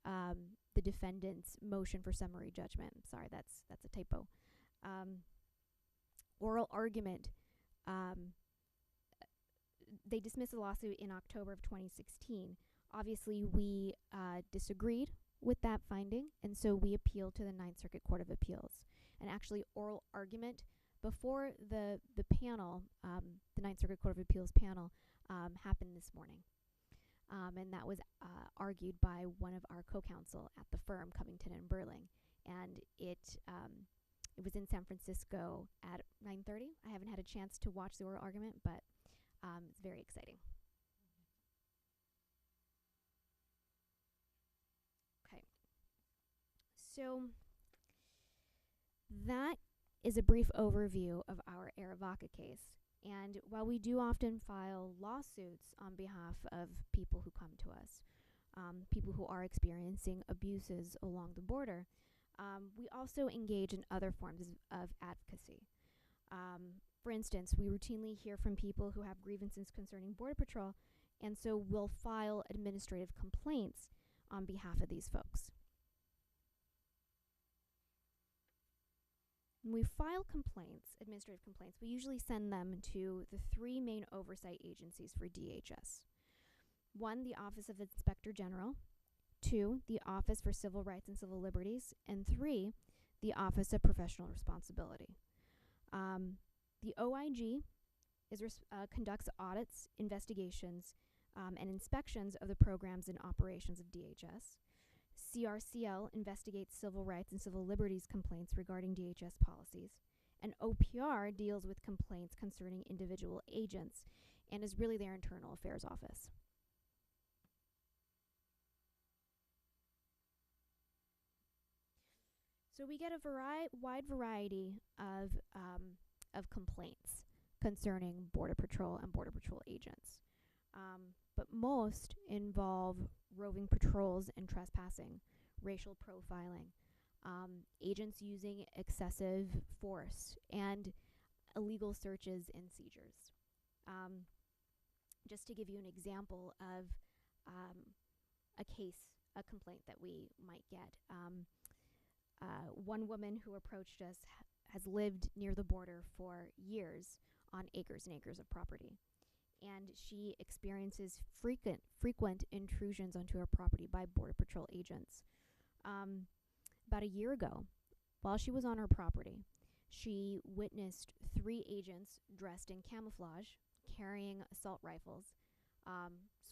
the defendant's motion for summary judgment. Sorry, that's a typo. Oral argument. They dismissed the lawsuit in October of 2016. Obviously, we disagreed with that finding, and so we appealed to the Ninth Circuit Court of Appeals. And actually, oral argument before the panel, the Ninth Circuit Court of Appeals panel, happened this morning. And that was argued by one of our co-counsel at the firm, Covington and Burling. And it was in San Francisco at 9:30. I haven't had a chance to watch the oral argument, but it's very exciting. Okay. So that is a brief overview of our Arivaca case. And while we do often file lawsuits on behalf of people who come to us, people who are experiencing abuses along the border, we also engage in other forms of advocacy. For instance, we routinely hear from people who have grievances concerning Border Patrol, and so we'll file administrative complaints on behalf of these folks. When we file complaints, administrative complaints, we usually send them to the 3 main oversight agencies for DHS. 1, the Office of Inspector General. 2, the Office for Civil Rights and Civil Liberties. And 3, the Office of Professional Responsibility. The OIG conducts audits, investigations, and inspections of the programs and operations of DHS. CRCL investigates civil rights and civil liberties complaints regarding DHS policies. And OPR deals with complaints concerning individual agents and is really their internal affairs office. So we get a wide variety of complaints concerning Border Patrol and Border Patrol agents. But most involve roving patrols and trespassing, racial profiling, agents using excessive force, and illegal searches and seizures. Just to give you an example of a complaint that we might get. One woman who approached us has lived near the border for years on acres and acres of property. And she experiences frequent intrusions onto her property by Border Patrol agents. About a year ago, while she was on her property, she witnessed 3 agents dressed in camouflage, carrying assault rifles,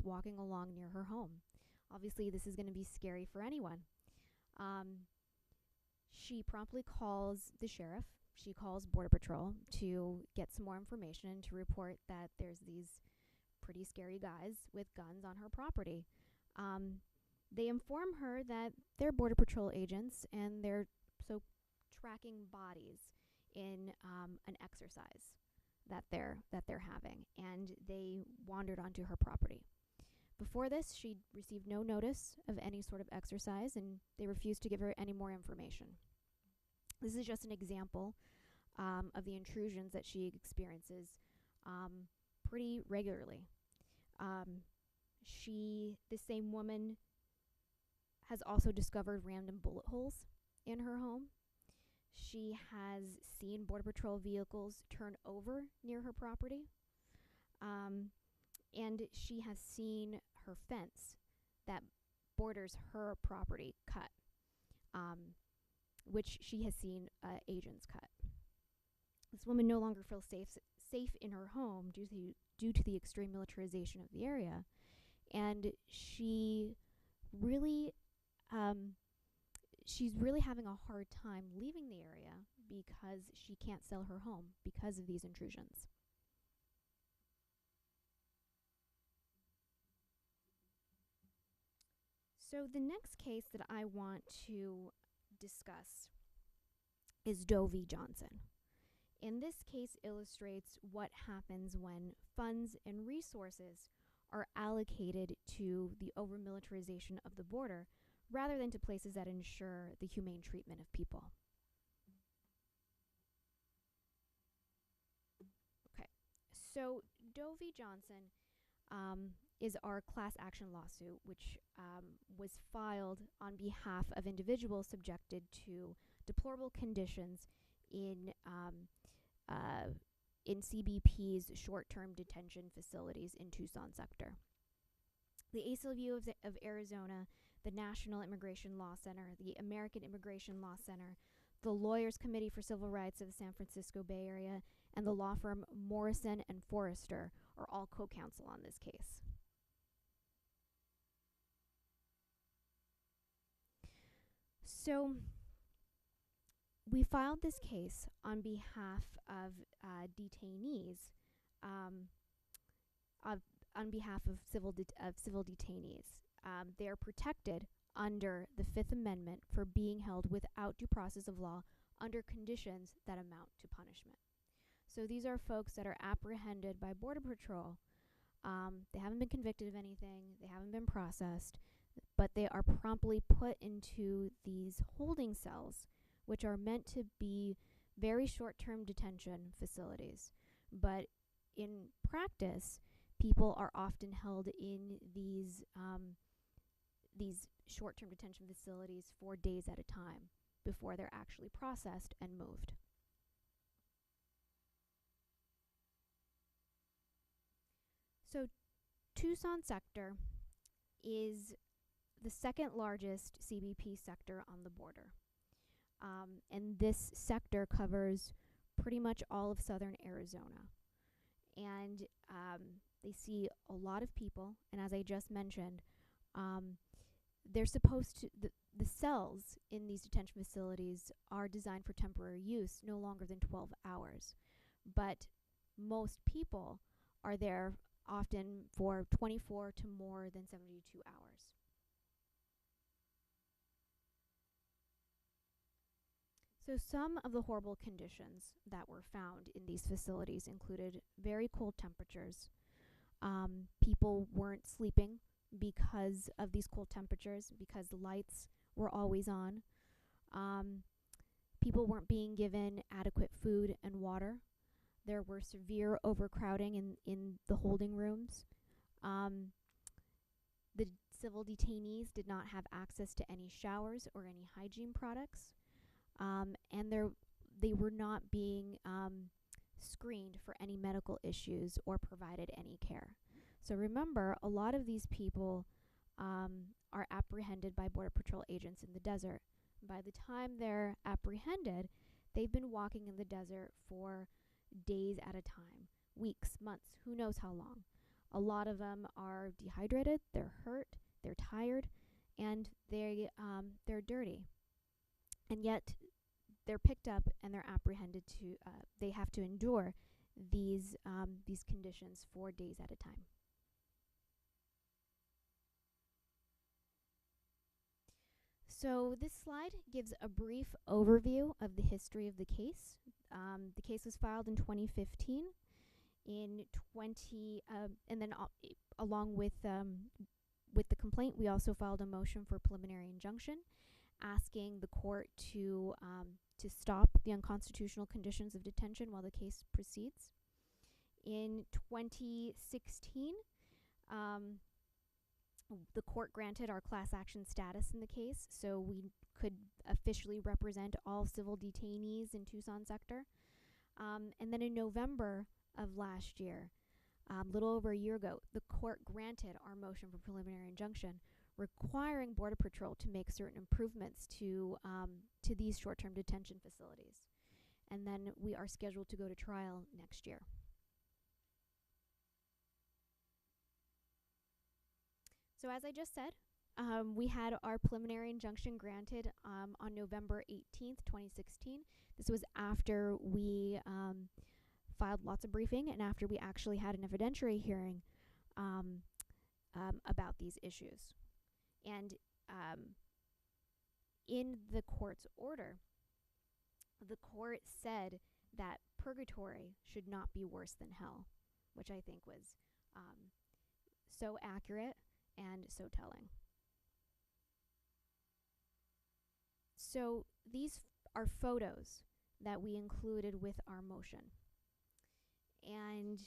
walking along near her home. Obviously, this is going to be scary for anyone. She promptly calls the sheriff. She calls Border Patrol to get some more information and to report that there's these pretty scary guys with guns on her property. They inform her that they're Border Patrol agents and they're so tracking bodies in an exercise that they're having, and they wandered onto her property. Before this, she received no notice of any sort of exercise, and they refused to give her any more information. This is just an example of the intrusions that she experiences pretty regularly. This same woman has also discovered random bullet holes in her home. She has seen Border Patrol vehicles turn over near her property. And she has seen her fence that borders her property cut, which she has seen agents cut. This woman no longer feels safe in her home due to the extreme militarization of the area, and she's really having a hard time leaving the area because she can't sell her home because of these intrusions. So the next case that I want to discuss is Doe v. Johnson. And this case illustrates what happens when funds and resources are allocated to the over-militarization of the border rather than to places that ensure the humane treatment of people. Okay, so Doe v. Johnson is our class action lawsuit, which was filed on behalf of individuals subjected to deplorable conditions in CBP's short-term detention facilities in Tucson sector. The ACLU of Arizona, the National Immigration Law Center, the American Immigration Law Center, the Lawyers Committee for Civil Rights of the San Francisco Bay Area, and the law firm Morrison and Forrester are all co-counsel on this case. So we filed this case on behalf of detainees, on behalf of civil detainees. They are protected under the Fifth Amendment for being held without due process of law under conditions that amount to punishment. So these are folks that are apprehended by Border Patrol. They haven't been convicted of anything, they haven't been processed, but they are promptly put into these holding cells, which are meant to be very short-term detention facilities. But in practice, people are often held in these short-term detention facilities for days at a time before they're actually processed and moved. So Tucson sector is the second largest CBP sector on the border. And this sector covers pretty much all of southern Arizona. And they see a lot of people, and as I just mentioned, they're supposed to, the cells in these detention facilities are designed for temporary use, no longer than 12 hours. But most people are there often for 24 to more than 72 hours. So some of the horrible conditions that were found in these facilities included very cold temperatures. People weren't sleeping because of these cold temperatures, because the lights were always on. People weren't being given adequate food and water. There were severe overcrowding in the holding rooms. The civil detainees did not have access to any showers or any hygiene products. And they were not being screened for any medical issues or provided any care. So remember, a lot of these people are apprehended by Border Patrol agents in the desert. By the time they're apprehended, they've been walking in the desert for days at a time, weeks, months, who knows how long. A lot of them are dehydrated, they're hurt, they're tired, and they're dirty. And yet they're picked up and they're apprehended to, they have to endure these conditions for days at a time. So this slide gives a brief overview of the history of the case. The case was filed in 2015. And then along with the complaint, we also filed a motion for preliminary injunction, asking the court to stop the unconstitutional conditions of detention while the case proceeds. In 2016, the court granted our class action status in the case, so we could officially represent all civil detainees in Tucson sector. And then in November of last year, a little over a year ago, the court granted our motion for preliminary injunction, requiring Border Patrol to make certain improvements to these short-term detention facilities. And then we are scheduled to go to trial next year. So as I just said, we had our preliminary injunction granted on November 18th, 2016. This was after we filed lots of briefing and after we actually had an evidentiary hearing about these issues. And in the court's order, the court said that purgatory should not be worse than hell, which I think was so accurate and so telling. So these are photos that we included with our motion. And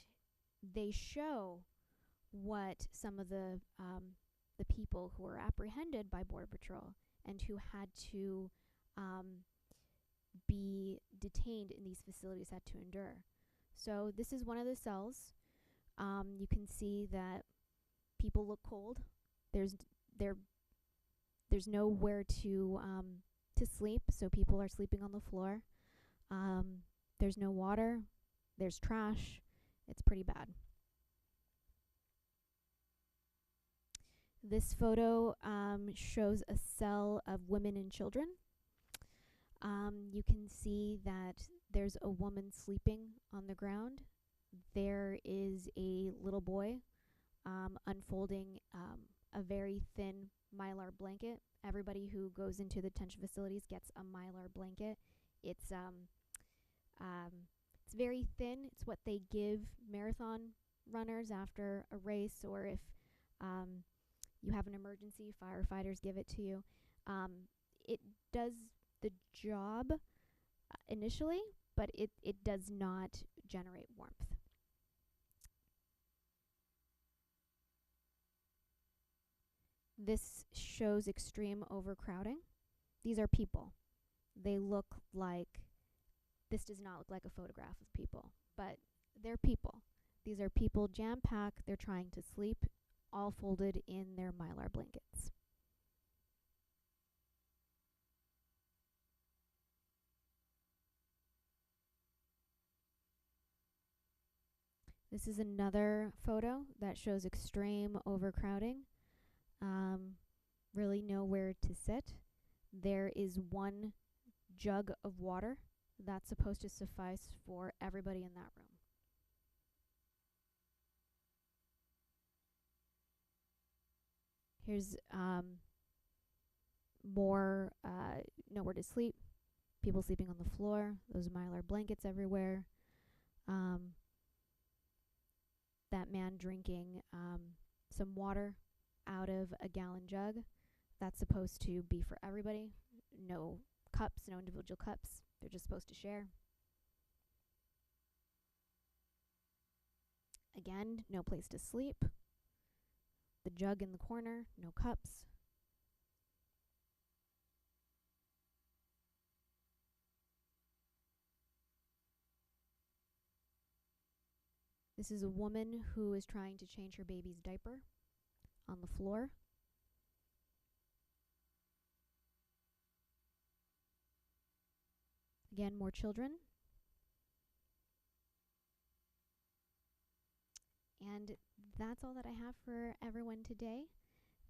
they show what some of the people who were apprehended by Border Patrol and who had to be detained in these facilities had to endure. So this is one of the cells. You can see that people look cold. There's nowhere to sleep, so people are sleeping on the floor. There's no water. There's trash. It's pretty bad. This photo shows a cell of women and children. You can see that there's a woman sleeping on the ground. There is a little boy unfolding a very thin Mylar blanket. Everybody who goes into the detention facilities gets a Mylar blanket. It's very thin. It's what they give marathon runners after a race, or if you have an emergency, firefighters give it to you. It does the job initially, but it does not generate warmth. This shows extreme overcrowding. These are people. They look like, this does not look like a photograph of people, but they're people. These are people jam-packed. They're trying to sleep, all folded in their Mylar blankets. This is another photo that shows extreme overcrowding. Really nowhere to sit. There is one jug of water that's supposed to suffice for everybody in that room. Here's more nowhere to sleep. People sleeping on the floor. Those Mylar blankets everywhere. That man drinking some water out of a gallon jug. That's supposed to be for everybody. No cups, no individual cups. They're just supposed to share. Again, no place to sleep. The jug in the corner, no cups. This is a woman who is trying to change her baby's diaper on the floor. Again, more children. And that's all that I have for everyone today.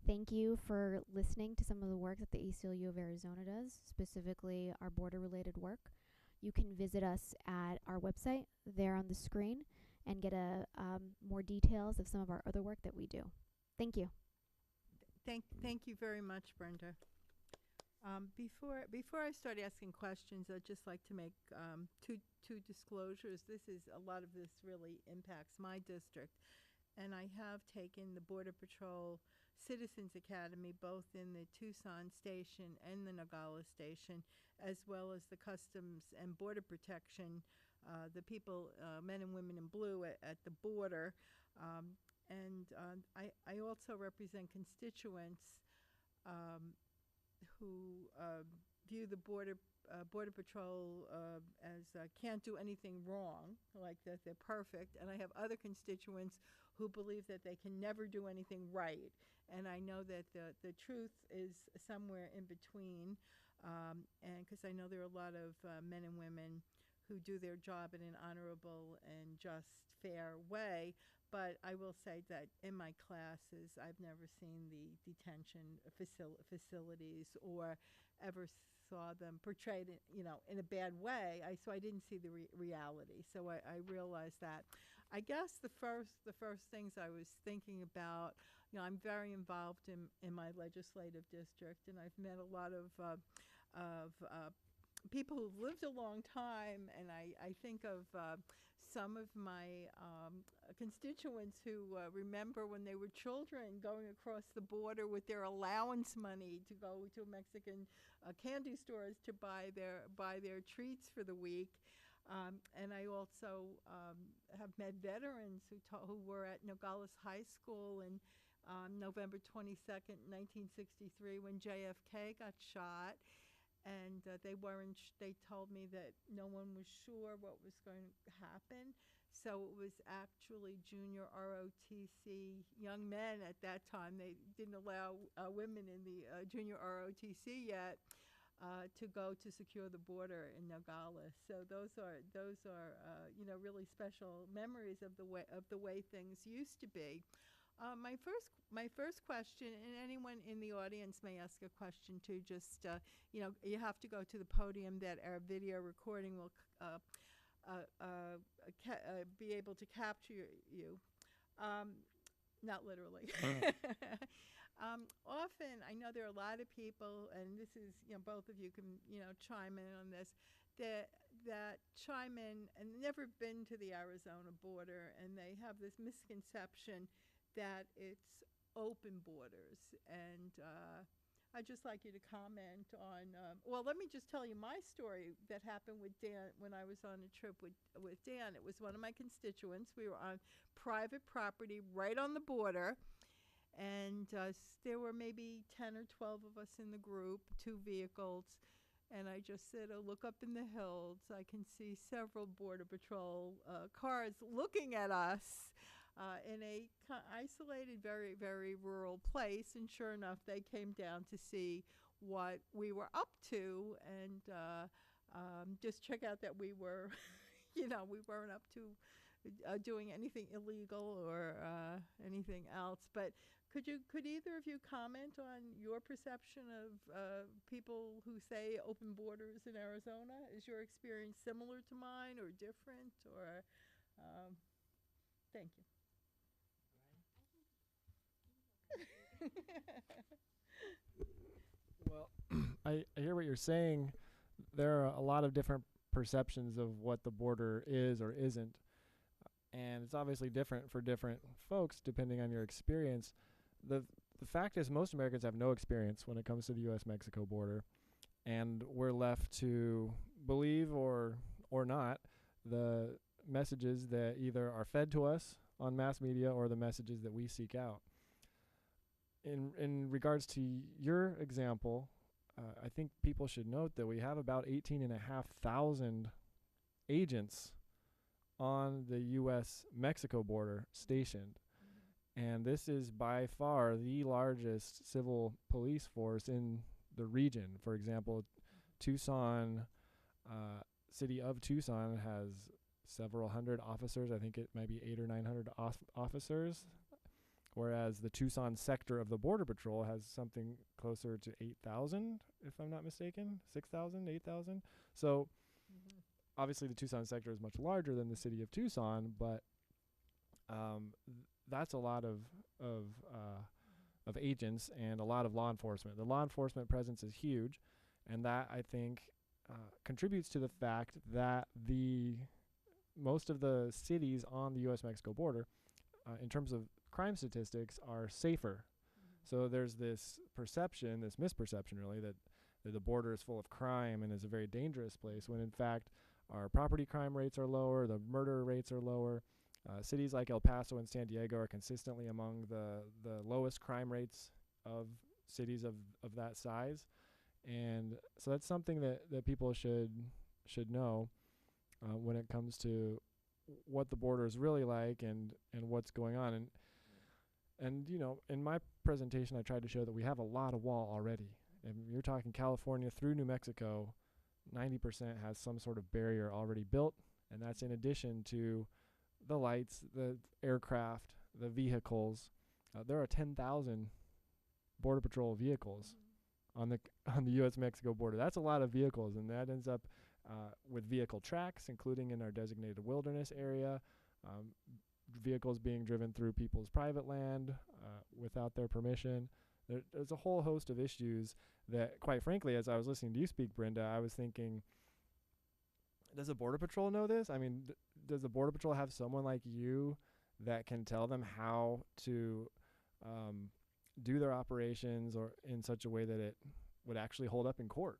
Thank you for listening to some of the work that the ACLU of Arizona does, specifically our border-related work. You can visit us at our website there on the screen and get more details of some of our other work that we do. Thank you. Thank you very much, Brenda. Before I start asking questions, I'd just like to make two disclosures. A lot of this really impacts my district, and I have taken the Border Patrol Citizens Academy both in the Tucson station and the Nogales station, as well as the Customs and Border Protection, the people, men and women in blue at the border. I also represent constituents who view the Border Patrol as can't do anything wrong, like that they're perfect, and I have other constituents who believe that they can never do anything right. And I know that the truth is somewhere in between, and because I know there are a lot of men and women who do their job in an honorable and just, fair way. But I will say that in my classes, I've never seen the detention facilities or ever saw them portrayed, in a bad way. So I didn't see the reality. So I realized that. I guess the first things I was thinking about, I'm very involved in my legislative district, and I've met a lot of people who've lived a long time, and I think of some of my constituents who remember when they were children going across the border with their allowance money to go to Mexican candy stores to buy their treats for the week. And I also have met veterans who were at Nogales High School in November 22nd, 1963, when JFK got shot. And they told me that no one was sure what was going to happen. So it was actually junior ROTC young men at that time. They didn't allow women in the junior ROTC yet to go to secure the border in Nogales. So those are really special memories of the way things used to be. My first question, and anyone in the audience may ask a question too. Just you have to go to the podium that our video recording will be able to capture you. Not literally. Often, I know there are a lot of people, and this is, both of you can, chime in on this, that chime in and never been to the Arizona border, and they have this misconception that it's open borders. And I'd just like you to comment on, well, let me just tell you my story that happened with Dan when I was on a trip with Dan. It was one of my constituents. We were on private property right on the border, and there were maybe 10 or 12 of us in the group, 2 vehicles, and I just said, oh, look up in the hills. I can see several Border Patrol cars looking at us. In a isolated, very, very rural place, and sure enough, they came down to see what we were up to, and just check out that we were, we weren't up to doing anything illegal or anything else. But could either of you comment on your perception of people who say open borders in Arizona? Is your experience similar to mine, or different, or? Thank you. Well, I hear what you're saying. There are a lot of different perceptions of what the border is or isn't, and it's obviously different for different folks depending on your experience. The fact is, most Americans have no experience when it comes to the U.S.-Mexico border, and we're left to believe or not the messages that either are fed to us on mass media or the messages that we seek out. In regards to your example, I think people should note that we have about 18,500 agents on the U.S.-Mexico border stationed. And this is by far the largest civil police force in the region. For example, Tucson, city of Tucson has several hundred officers. I think it might be 800 or 900 officers. Whereas the Tucson sector of the Border Patrol has something closer to 8,000, if I'm not mistaken, 6,000, 8,000. So obviously the Tucson sector is much larger than the city of Tucson, but that's a lot of agents and a lot of law enforcement. The law enforcement presence is huge. And that, I think, contributes to the fact that most of the cities on the U.S.-Mexico border, in terms of crime statistics, are safer. So there's this perception, this misperception really, that the border is full of crime and is a very dangerous place, when in fact our property crime rates are lower, the murder rates are lower. Cities like El Paso and San Diego are consistently among the lowest crime rates of cities of that size. And so that's something that people should know when it comes to what the border is really like and what's going on. And you know, in my presentation, I tried to show that we have a lot of wall already. And you're talking California through New Mexico, 90% has some sort of barrier already built, and that's in addition to the lights, the aircraft, the vehicles. There are 10,000 Border Patrol vehicles on the U.S.-Mexico border. That's a lot of vehicles, and that ends up with vehicle tracks, including in our designated wilderness area, vehicles being driven through people's private land without their permission. There's a whole host of issues that, quite frankly, as I was listening to you speak, Brenda, I was thinking, does the Border Patrol know this? I mean, does the Border Patrol have someone like you that can tell them how to do their operations or in such a way that it would actually hold up in court?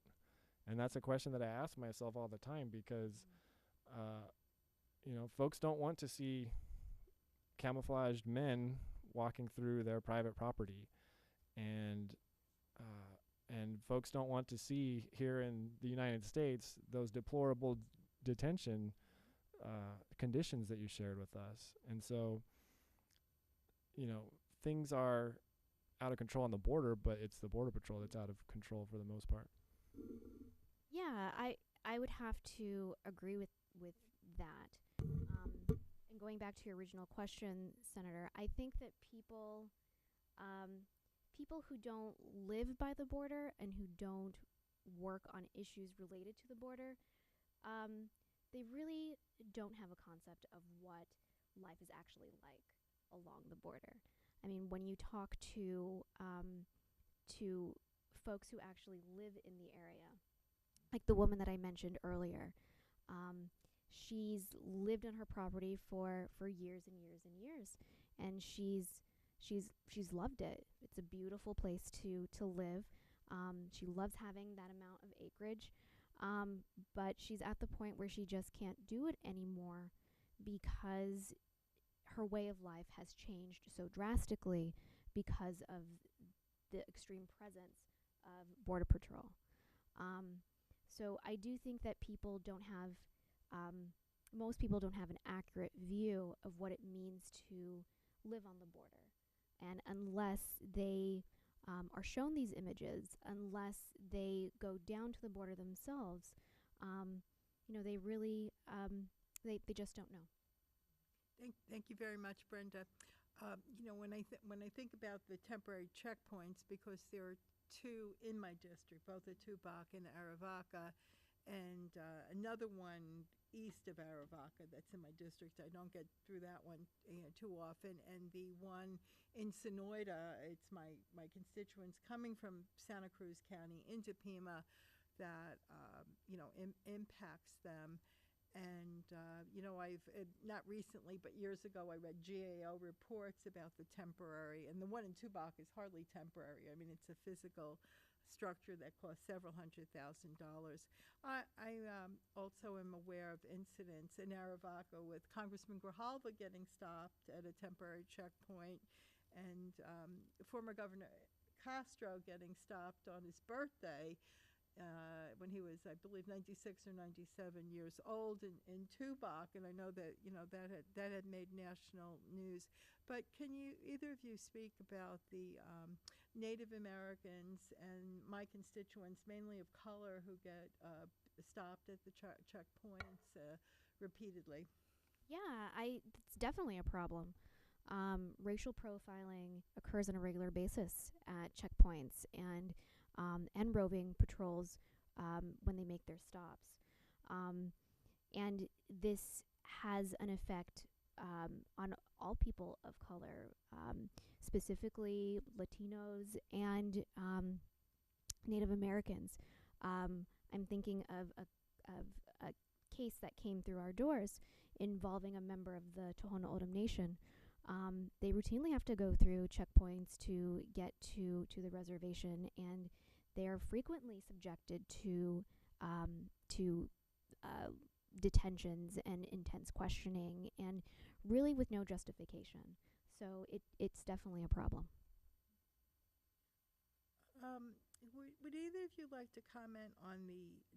And that's a question that I ask myself all the time, because you know, folks don't want to see camouflaged men walking through their private property, and folks don't want to see here in the United States those deplorable detention conditions that you shared with us. And so, you know, things are out of control on the border, but it's the Border Patrol that's out of control for the most part. Yeah, I would have to agree with that. And going back to your original question, Senator, I think that people who don't live by the border and who don't work on issues related to the border, they really don't have a concept of what life is actually like along the border. I mean, when you talk to folks who actually live in the area, like the woman that I mentioned earlier, she's lived on her property for years and years and years, and she's loved it. It's a beautiful place to live. She loves having that amount of acreage, but she's at the point where she just can't do it anymore because her way of life has changed so drastically because of the extreme presence of Border Patrol. So I do think that people don't have, most people don't have an accurate view of what it means to live on the border. And unless they are shown these images, unless they go down to the border themselves, you know, they really, they just don't know. Thank you very much, Brenda. You know, when I think about the temporary checkpoints, because there are two in my district, both at Tubac and Arivaca, and another one east of Arivaca that's in my district. I don't get through that one too often. And the one in Sonoyta, it's my constituents coming from Santa Cruz County into Pima that, you know, impacts them. And, you know, I've, not recently, but years ago, I read GAO reports about the temporary, and the one in Tubac is hardly temporary. I mean, it's a physical structure that costs several $100,000. I also am aware of incidents in Arivaca with Congressman Grijalva getting stopped at a temporary checkpoint, and former Governor Castro getting stopped on his birthday when he was, I believe, 96 or 97 years old in Tubac, and I know that, you know, that had made national news. But can you, either of you, speak about the Native Americans and my constituents, mainly of color, who get stopped at the checkpoints repeatedly? Yeah, it's definitely a problem. Racial profiling occurs on a regular basis at checkpoints and roving patrols when they make their stops. And this has an effect on all people of color, specifically Latinos and Native Americans. I'm thinking of a case that came through our doors involving a member of the Tohono O'odham Nation. They routinely have to go through checkpoints to get to the reservation, and they are frequently subjected to detentions and intense questioning, and really with no justification. So it's definitely a problem. Would either of you like to comment on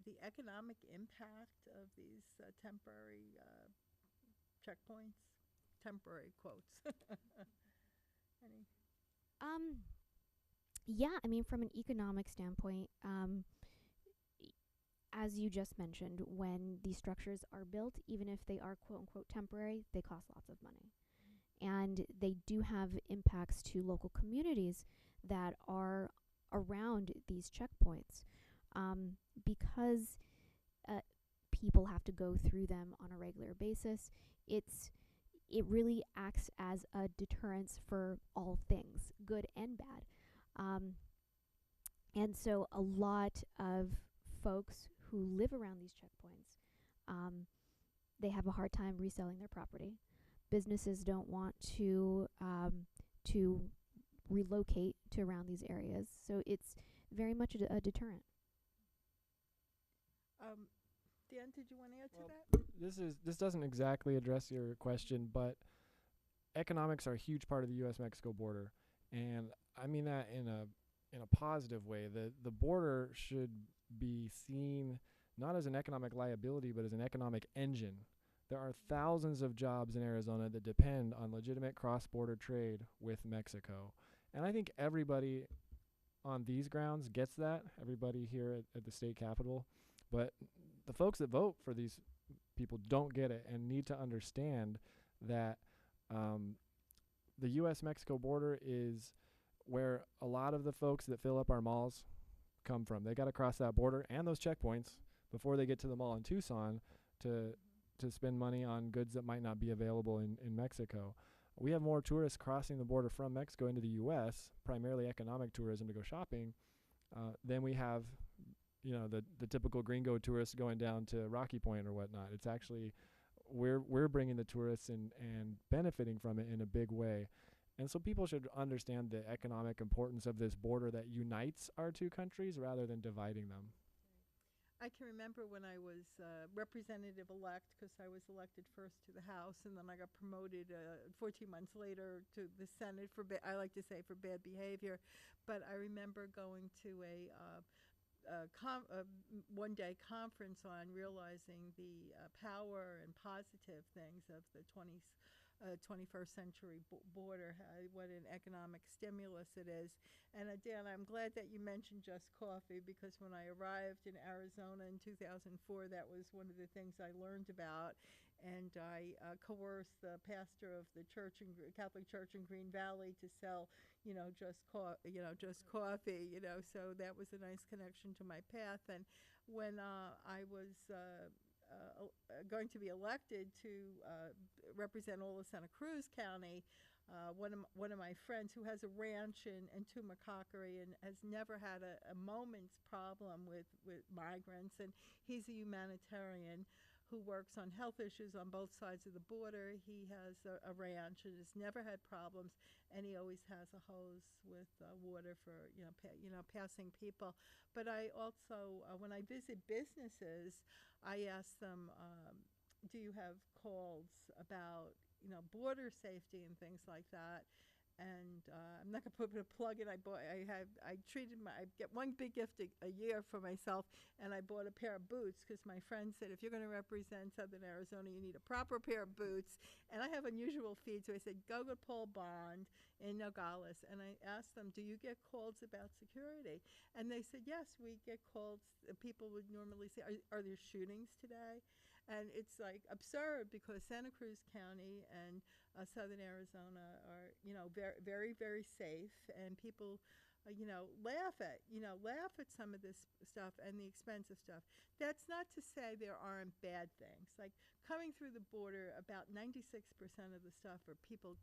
the economic impact of these temporary checkpoints? Temporary quotes. Any? Yeah, I mean, from an economic standpoint, as you just mentioned, when these structures are built, even if they are quote unquote temporary, they cost lots of money. And they do have impacts to local communities that are around these checkpoints, because people have to go through them on a regular basis. It really acts as a deterrence for all things, good and bad. And so a lot of folks who live around these checkpoints, they have a hard time reselling their property. Businesses don't want to relocate to around these areas, so it's very much a deterrent. Dan, did you want to add to that? This doesn't exactly address your question, but economics are a huge part of the U.S.-Mexico border, and I mean that in a positive way. The border should be seen not as an economic liability, but as an economic engine. There are thousands of jobs in Arizona that depend on legitimate cross-border trade with Mexico, and I think everybody on these grounds gets that. Everybody here at the state capitol, but the folks that vote for these people don't get it and need to understand that the U.S.-Mexico border is where a lot of the folks that fill up our malls come from. They got to cross that border and those checkpoints before they get to the mall in Tucson to spend money on goods that might not be available in Mexico. We have more tourists crossing the border from Mexico into the U.S., primarily economic tourism to go shopping, than we have, the typical gringo tourists going down to Rocky Point or whatnot. It's actually, we're bringing the tourists and benefiting from it in a big way. And so people should understand the economic importance of this border that unites our two countries rather than dividing them. I can remember when I was representative-elect, because I was elected first to the House, and then I got promoted 14 months later to the Senate for, I like to say, for bad behavior. But I remember going to a one-day conference on realizing the power and positive things of the 21st century border, what an economic stimulus it is. And Dan, I'm glad that you mentioned Just Coffee, because when I arrived in Arizona in 2004, that was one of the things I learned about. And I coerced the pastor of the Catholic Church in Green Valley to sell, Just Coffee. So that was a nice connection to my path. And when I was going to be elected to represent all of Santa Cruz County, one of my friends who has a ranch in Tumacacori and has never had a moment's problem with migrants, and he's a humanitarian who works on health issues on both sides of the border. He has a ranch and has never had problems, and he always has a hose with water for passing people. But I also, when I visit businesses, I ask them, do you have calls about border safety and things like that? And I'm not gonna put a plug in. I get one big gift a year for myself, and I bought a pair of boots because my friend said if you're going to represent Southern Arizona, you need a proper pair of boots. And I have unusual feet, so I said go to Paul Bond in Nogales, and I asked them, do you get calls about security? And they said yes, we get calls. People would normally say, are there shootings today? And it's like absurd, because Santa Cruz County and Southern Arizona are, very, very, very safe, and people, laugh at some of this stuff and the expensive stuff. That's not to say there aren't bad things. Like coming through the border, about 96% of the stuff are people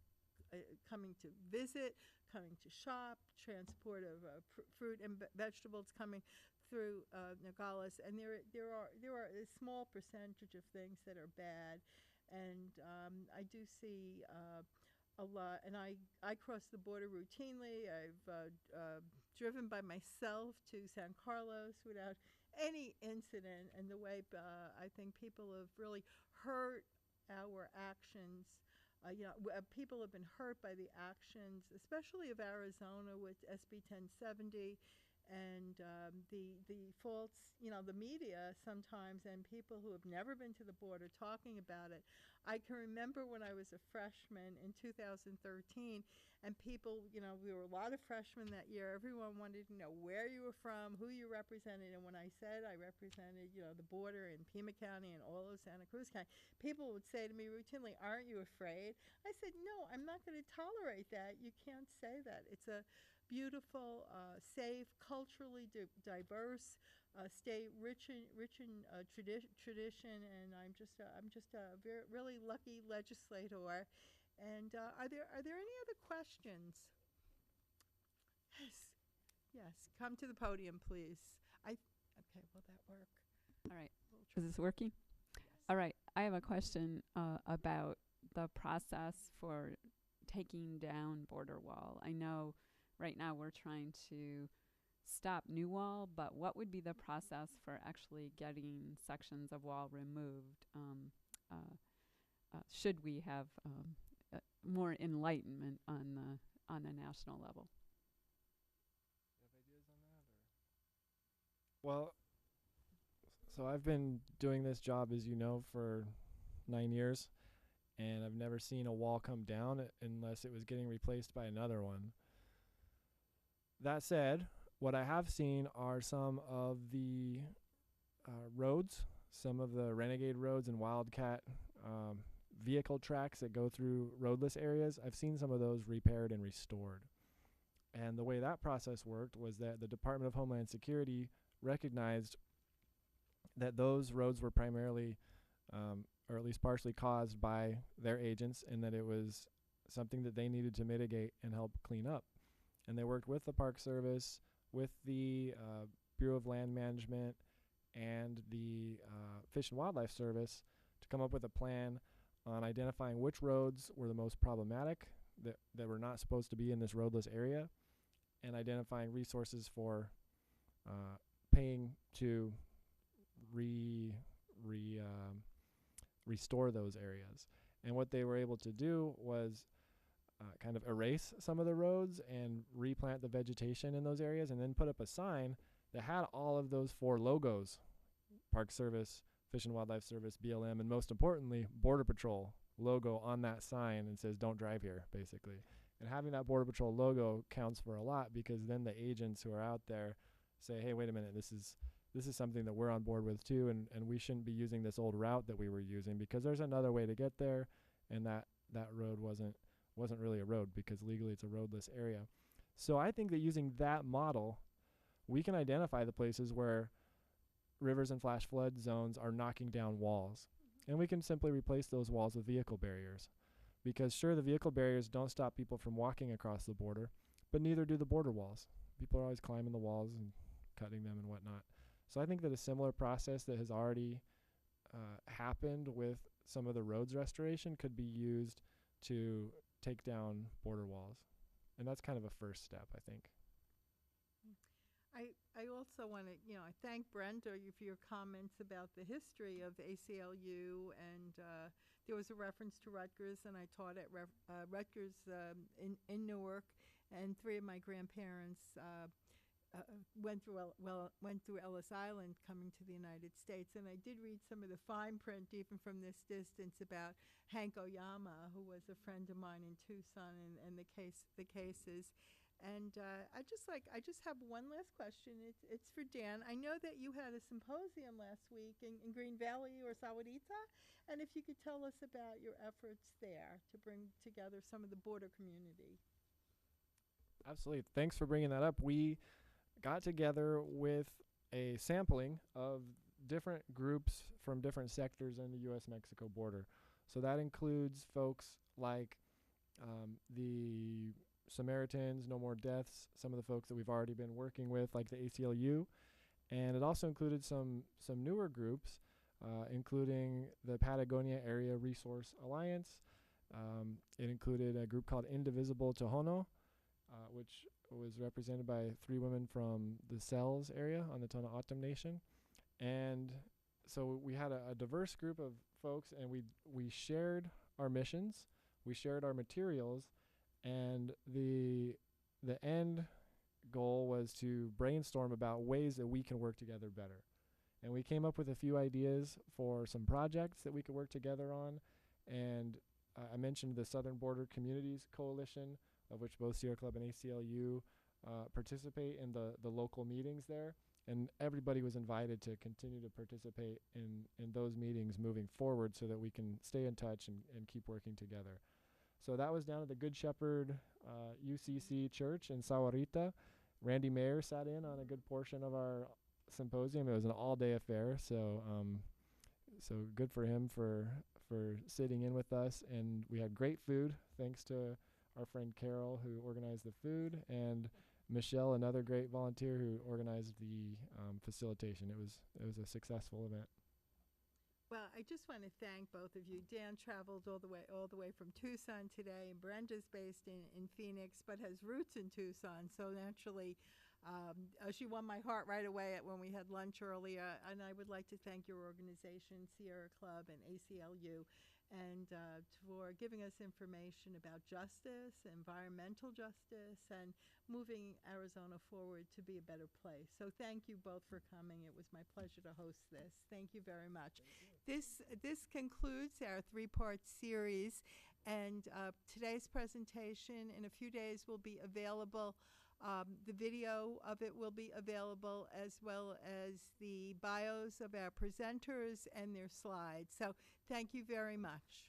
coming to visit, coming to shop, transport of fruit and vegetables coming through Nogales, and there are a small percentage of things that are bad, and I do see a lot. And I cross the border routinely. I've driven by myself to San Carlos without any incident, and the way I think people have really hurt our actions. People have been hurt by the actions, especially of Arizona with SB 1070, and the false, the media sometimes, and people who have never been to the border talking about it. I can remember when I was a freshman in 2013, and people, we were a lot of freshmen that year. Everyone wanted to know where you were from, who you represented, and when I said I represented, the border in Pima County and all of Santa Cruz County, people would say to me routinely, "Aren't you afraid?" I said, "No, I'm not going to tolerate that. You can't say that. It's a beautiful, safe, culturally diverse state, rich in tradition, and I'm just a really lucky legislator." And are there any other questions? Yes, yes. Come to the podium, please. Okay. Will that work? All right. Is this working? Yes. All right. I have a question about the process for taking down border wall. I know right now we're trying to stop new wall, but what would be the process for actually getting sections of wall removed? Should we have more enlightenment on the national level? You have ideas on that, or? Well, so I've been doing this job, as you know, for 9 years, and I've never seen a wall come down unless it was getting replaced by another one. That said, what I have seen are some of the roads, some of the renegade roads and wildcat vehicle tracks that go through roadless areas. I've seen some of those repaired and restored. And the way that process worked was that the Department of Homeland Security recognized that those roads were primarily, or at least partially, caused by their agents, and that it was something that they needed to mitigate and help clean up. And they worked with the Park Service, with the Bureau of Land Management, and the Fish and Wildlife Service to come up with a plan on identifying which roads were the most problematic, that were not supposed to be in this roadless area, and identifying resources for paying to restore those areas. And what they were able to do was kind of erase some of the roads and replant the vegetation in those areas, and then put up a sign that had all of those 4 logos: Park Service, Fish and Wildlife Service, BLM, and most importantly, Border Patrol logo on that sign, and says, "Don't drive here," basically. And having that Border Patrol logo counts for a lot, because then the agents who are out there say, "Hey, wait a minute, this is something that we're on board with too, and we shouldn't be using this old route that we were using, because there's another way to get there," and that road wasn't really a road, because legally it's a roadless area. So I think that using that model, we can identify the places where rivers and flash flood zones are knocking down walls. And we can simply replace those walls with vehicle barriers. Because sure, the vehicle barriers don't stop people from walking across the border, but neither do the border walls. People are always climbing the walls and cutting them and whatnot. So I think that a similar process that has already happened with some of the roads restoration could be used to take down border walls. And that's kind of a first step, I think. I also want to, I thank Brenda for your comments about the history of ACLU, and there was a reference to Rutgers, and I taught at Rutgers in Newark, and 3 of my grandparents went through Ellis Island coming to the United States, and I did read some of the fine print even from this distance about Hank Oyama, who was a friend of mine in Tucson, and the cases. And I just have one last question. It's for Dan. I know that you had a symposium last week in Green Valley or Sahuarita, and if you could tell us about your efforts there to bring together some of the border community. Absolutely. Thanks for bringing that up. We got together with a sampling of different groups from different sectors in the U.S.-Mexico border. So that includes folks like the Samaritans, No More Deaths, some of the folks that we've already been working with, like the ACLU, And it also included some newer groups, including the Patagonia Area Resource Alliance. It included a group called Indivisible Tohono, which was represented by 3 women from the Sells area on the Tohono O'odham Nation. And so we had a diverse group of folks, and we shared our missions, we shared our materials, and the end goal was to brainstorm about ways that we can work together better. And we came up with a few ideas for some projects that we could work together on. And I mentioned the Southern Border Communities Coalition, of which both Sierra Club and ACLU participate in the local meetings there. And everybody was invited to continue to participate in those meetings moving forward so that we can stay in touch and keep working together. So that was down at the Good Shepherd UCC Church in Sahuarita. Randy Mayer sat in on a good portion of our symposium. It was an all-day affair, so good for him for sitting in with us. And we had great food, thanks to our friend Carol, who organized the food, and Michelle, another great volunteer who organized the facilitation. It was a successful event. Well, I just want to thank both of you. Dan traveled all the way from Tucson today, and Brenda's based in Phoenix, but has roots in Tucson. So naturally, she won my heart right away when we had lunch earlier. And I would like to thank your organization, Sierra Club and ACLU, and for giving us information about justice, environmental justice, and moving Arizona forward to be a better place. So thank you both for coming. It was my pleasure to host this. Thank you very much. This concludes our 3-part series, and today's presentation in a few days will be available. The video of it will be available, as well as the bios of our presenters and their slides. So thank you very much.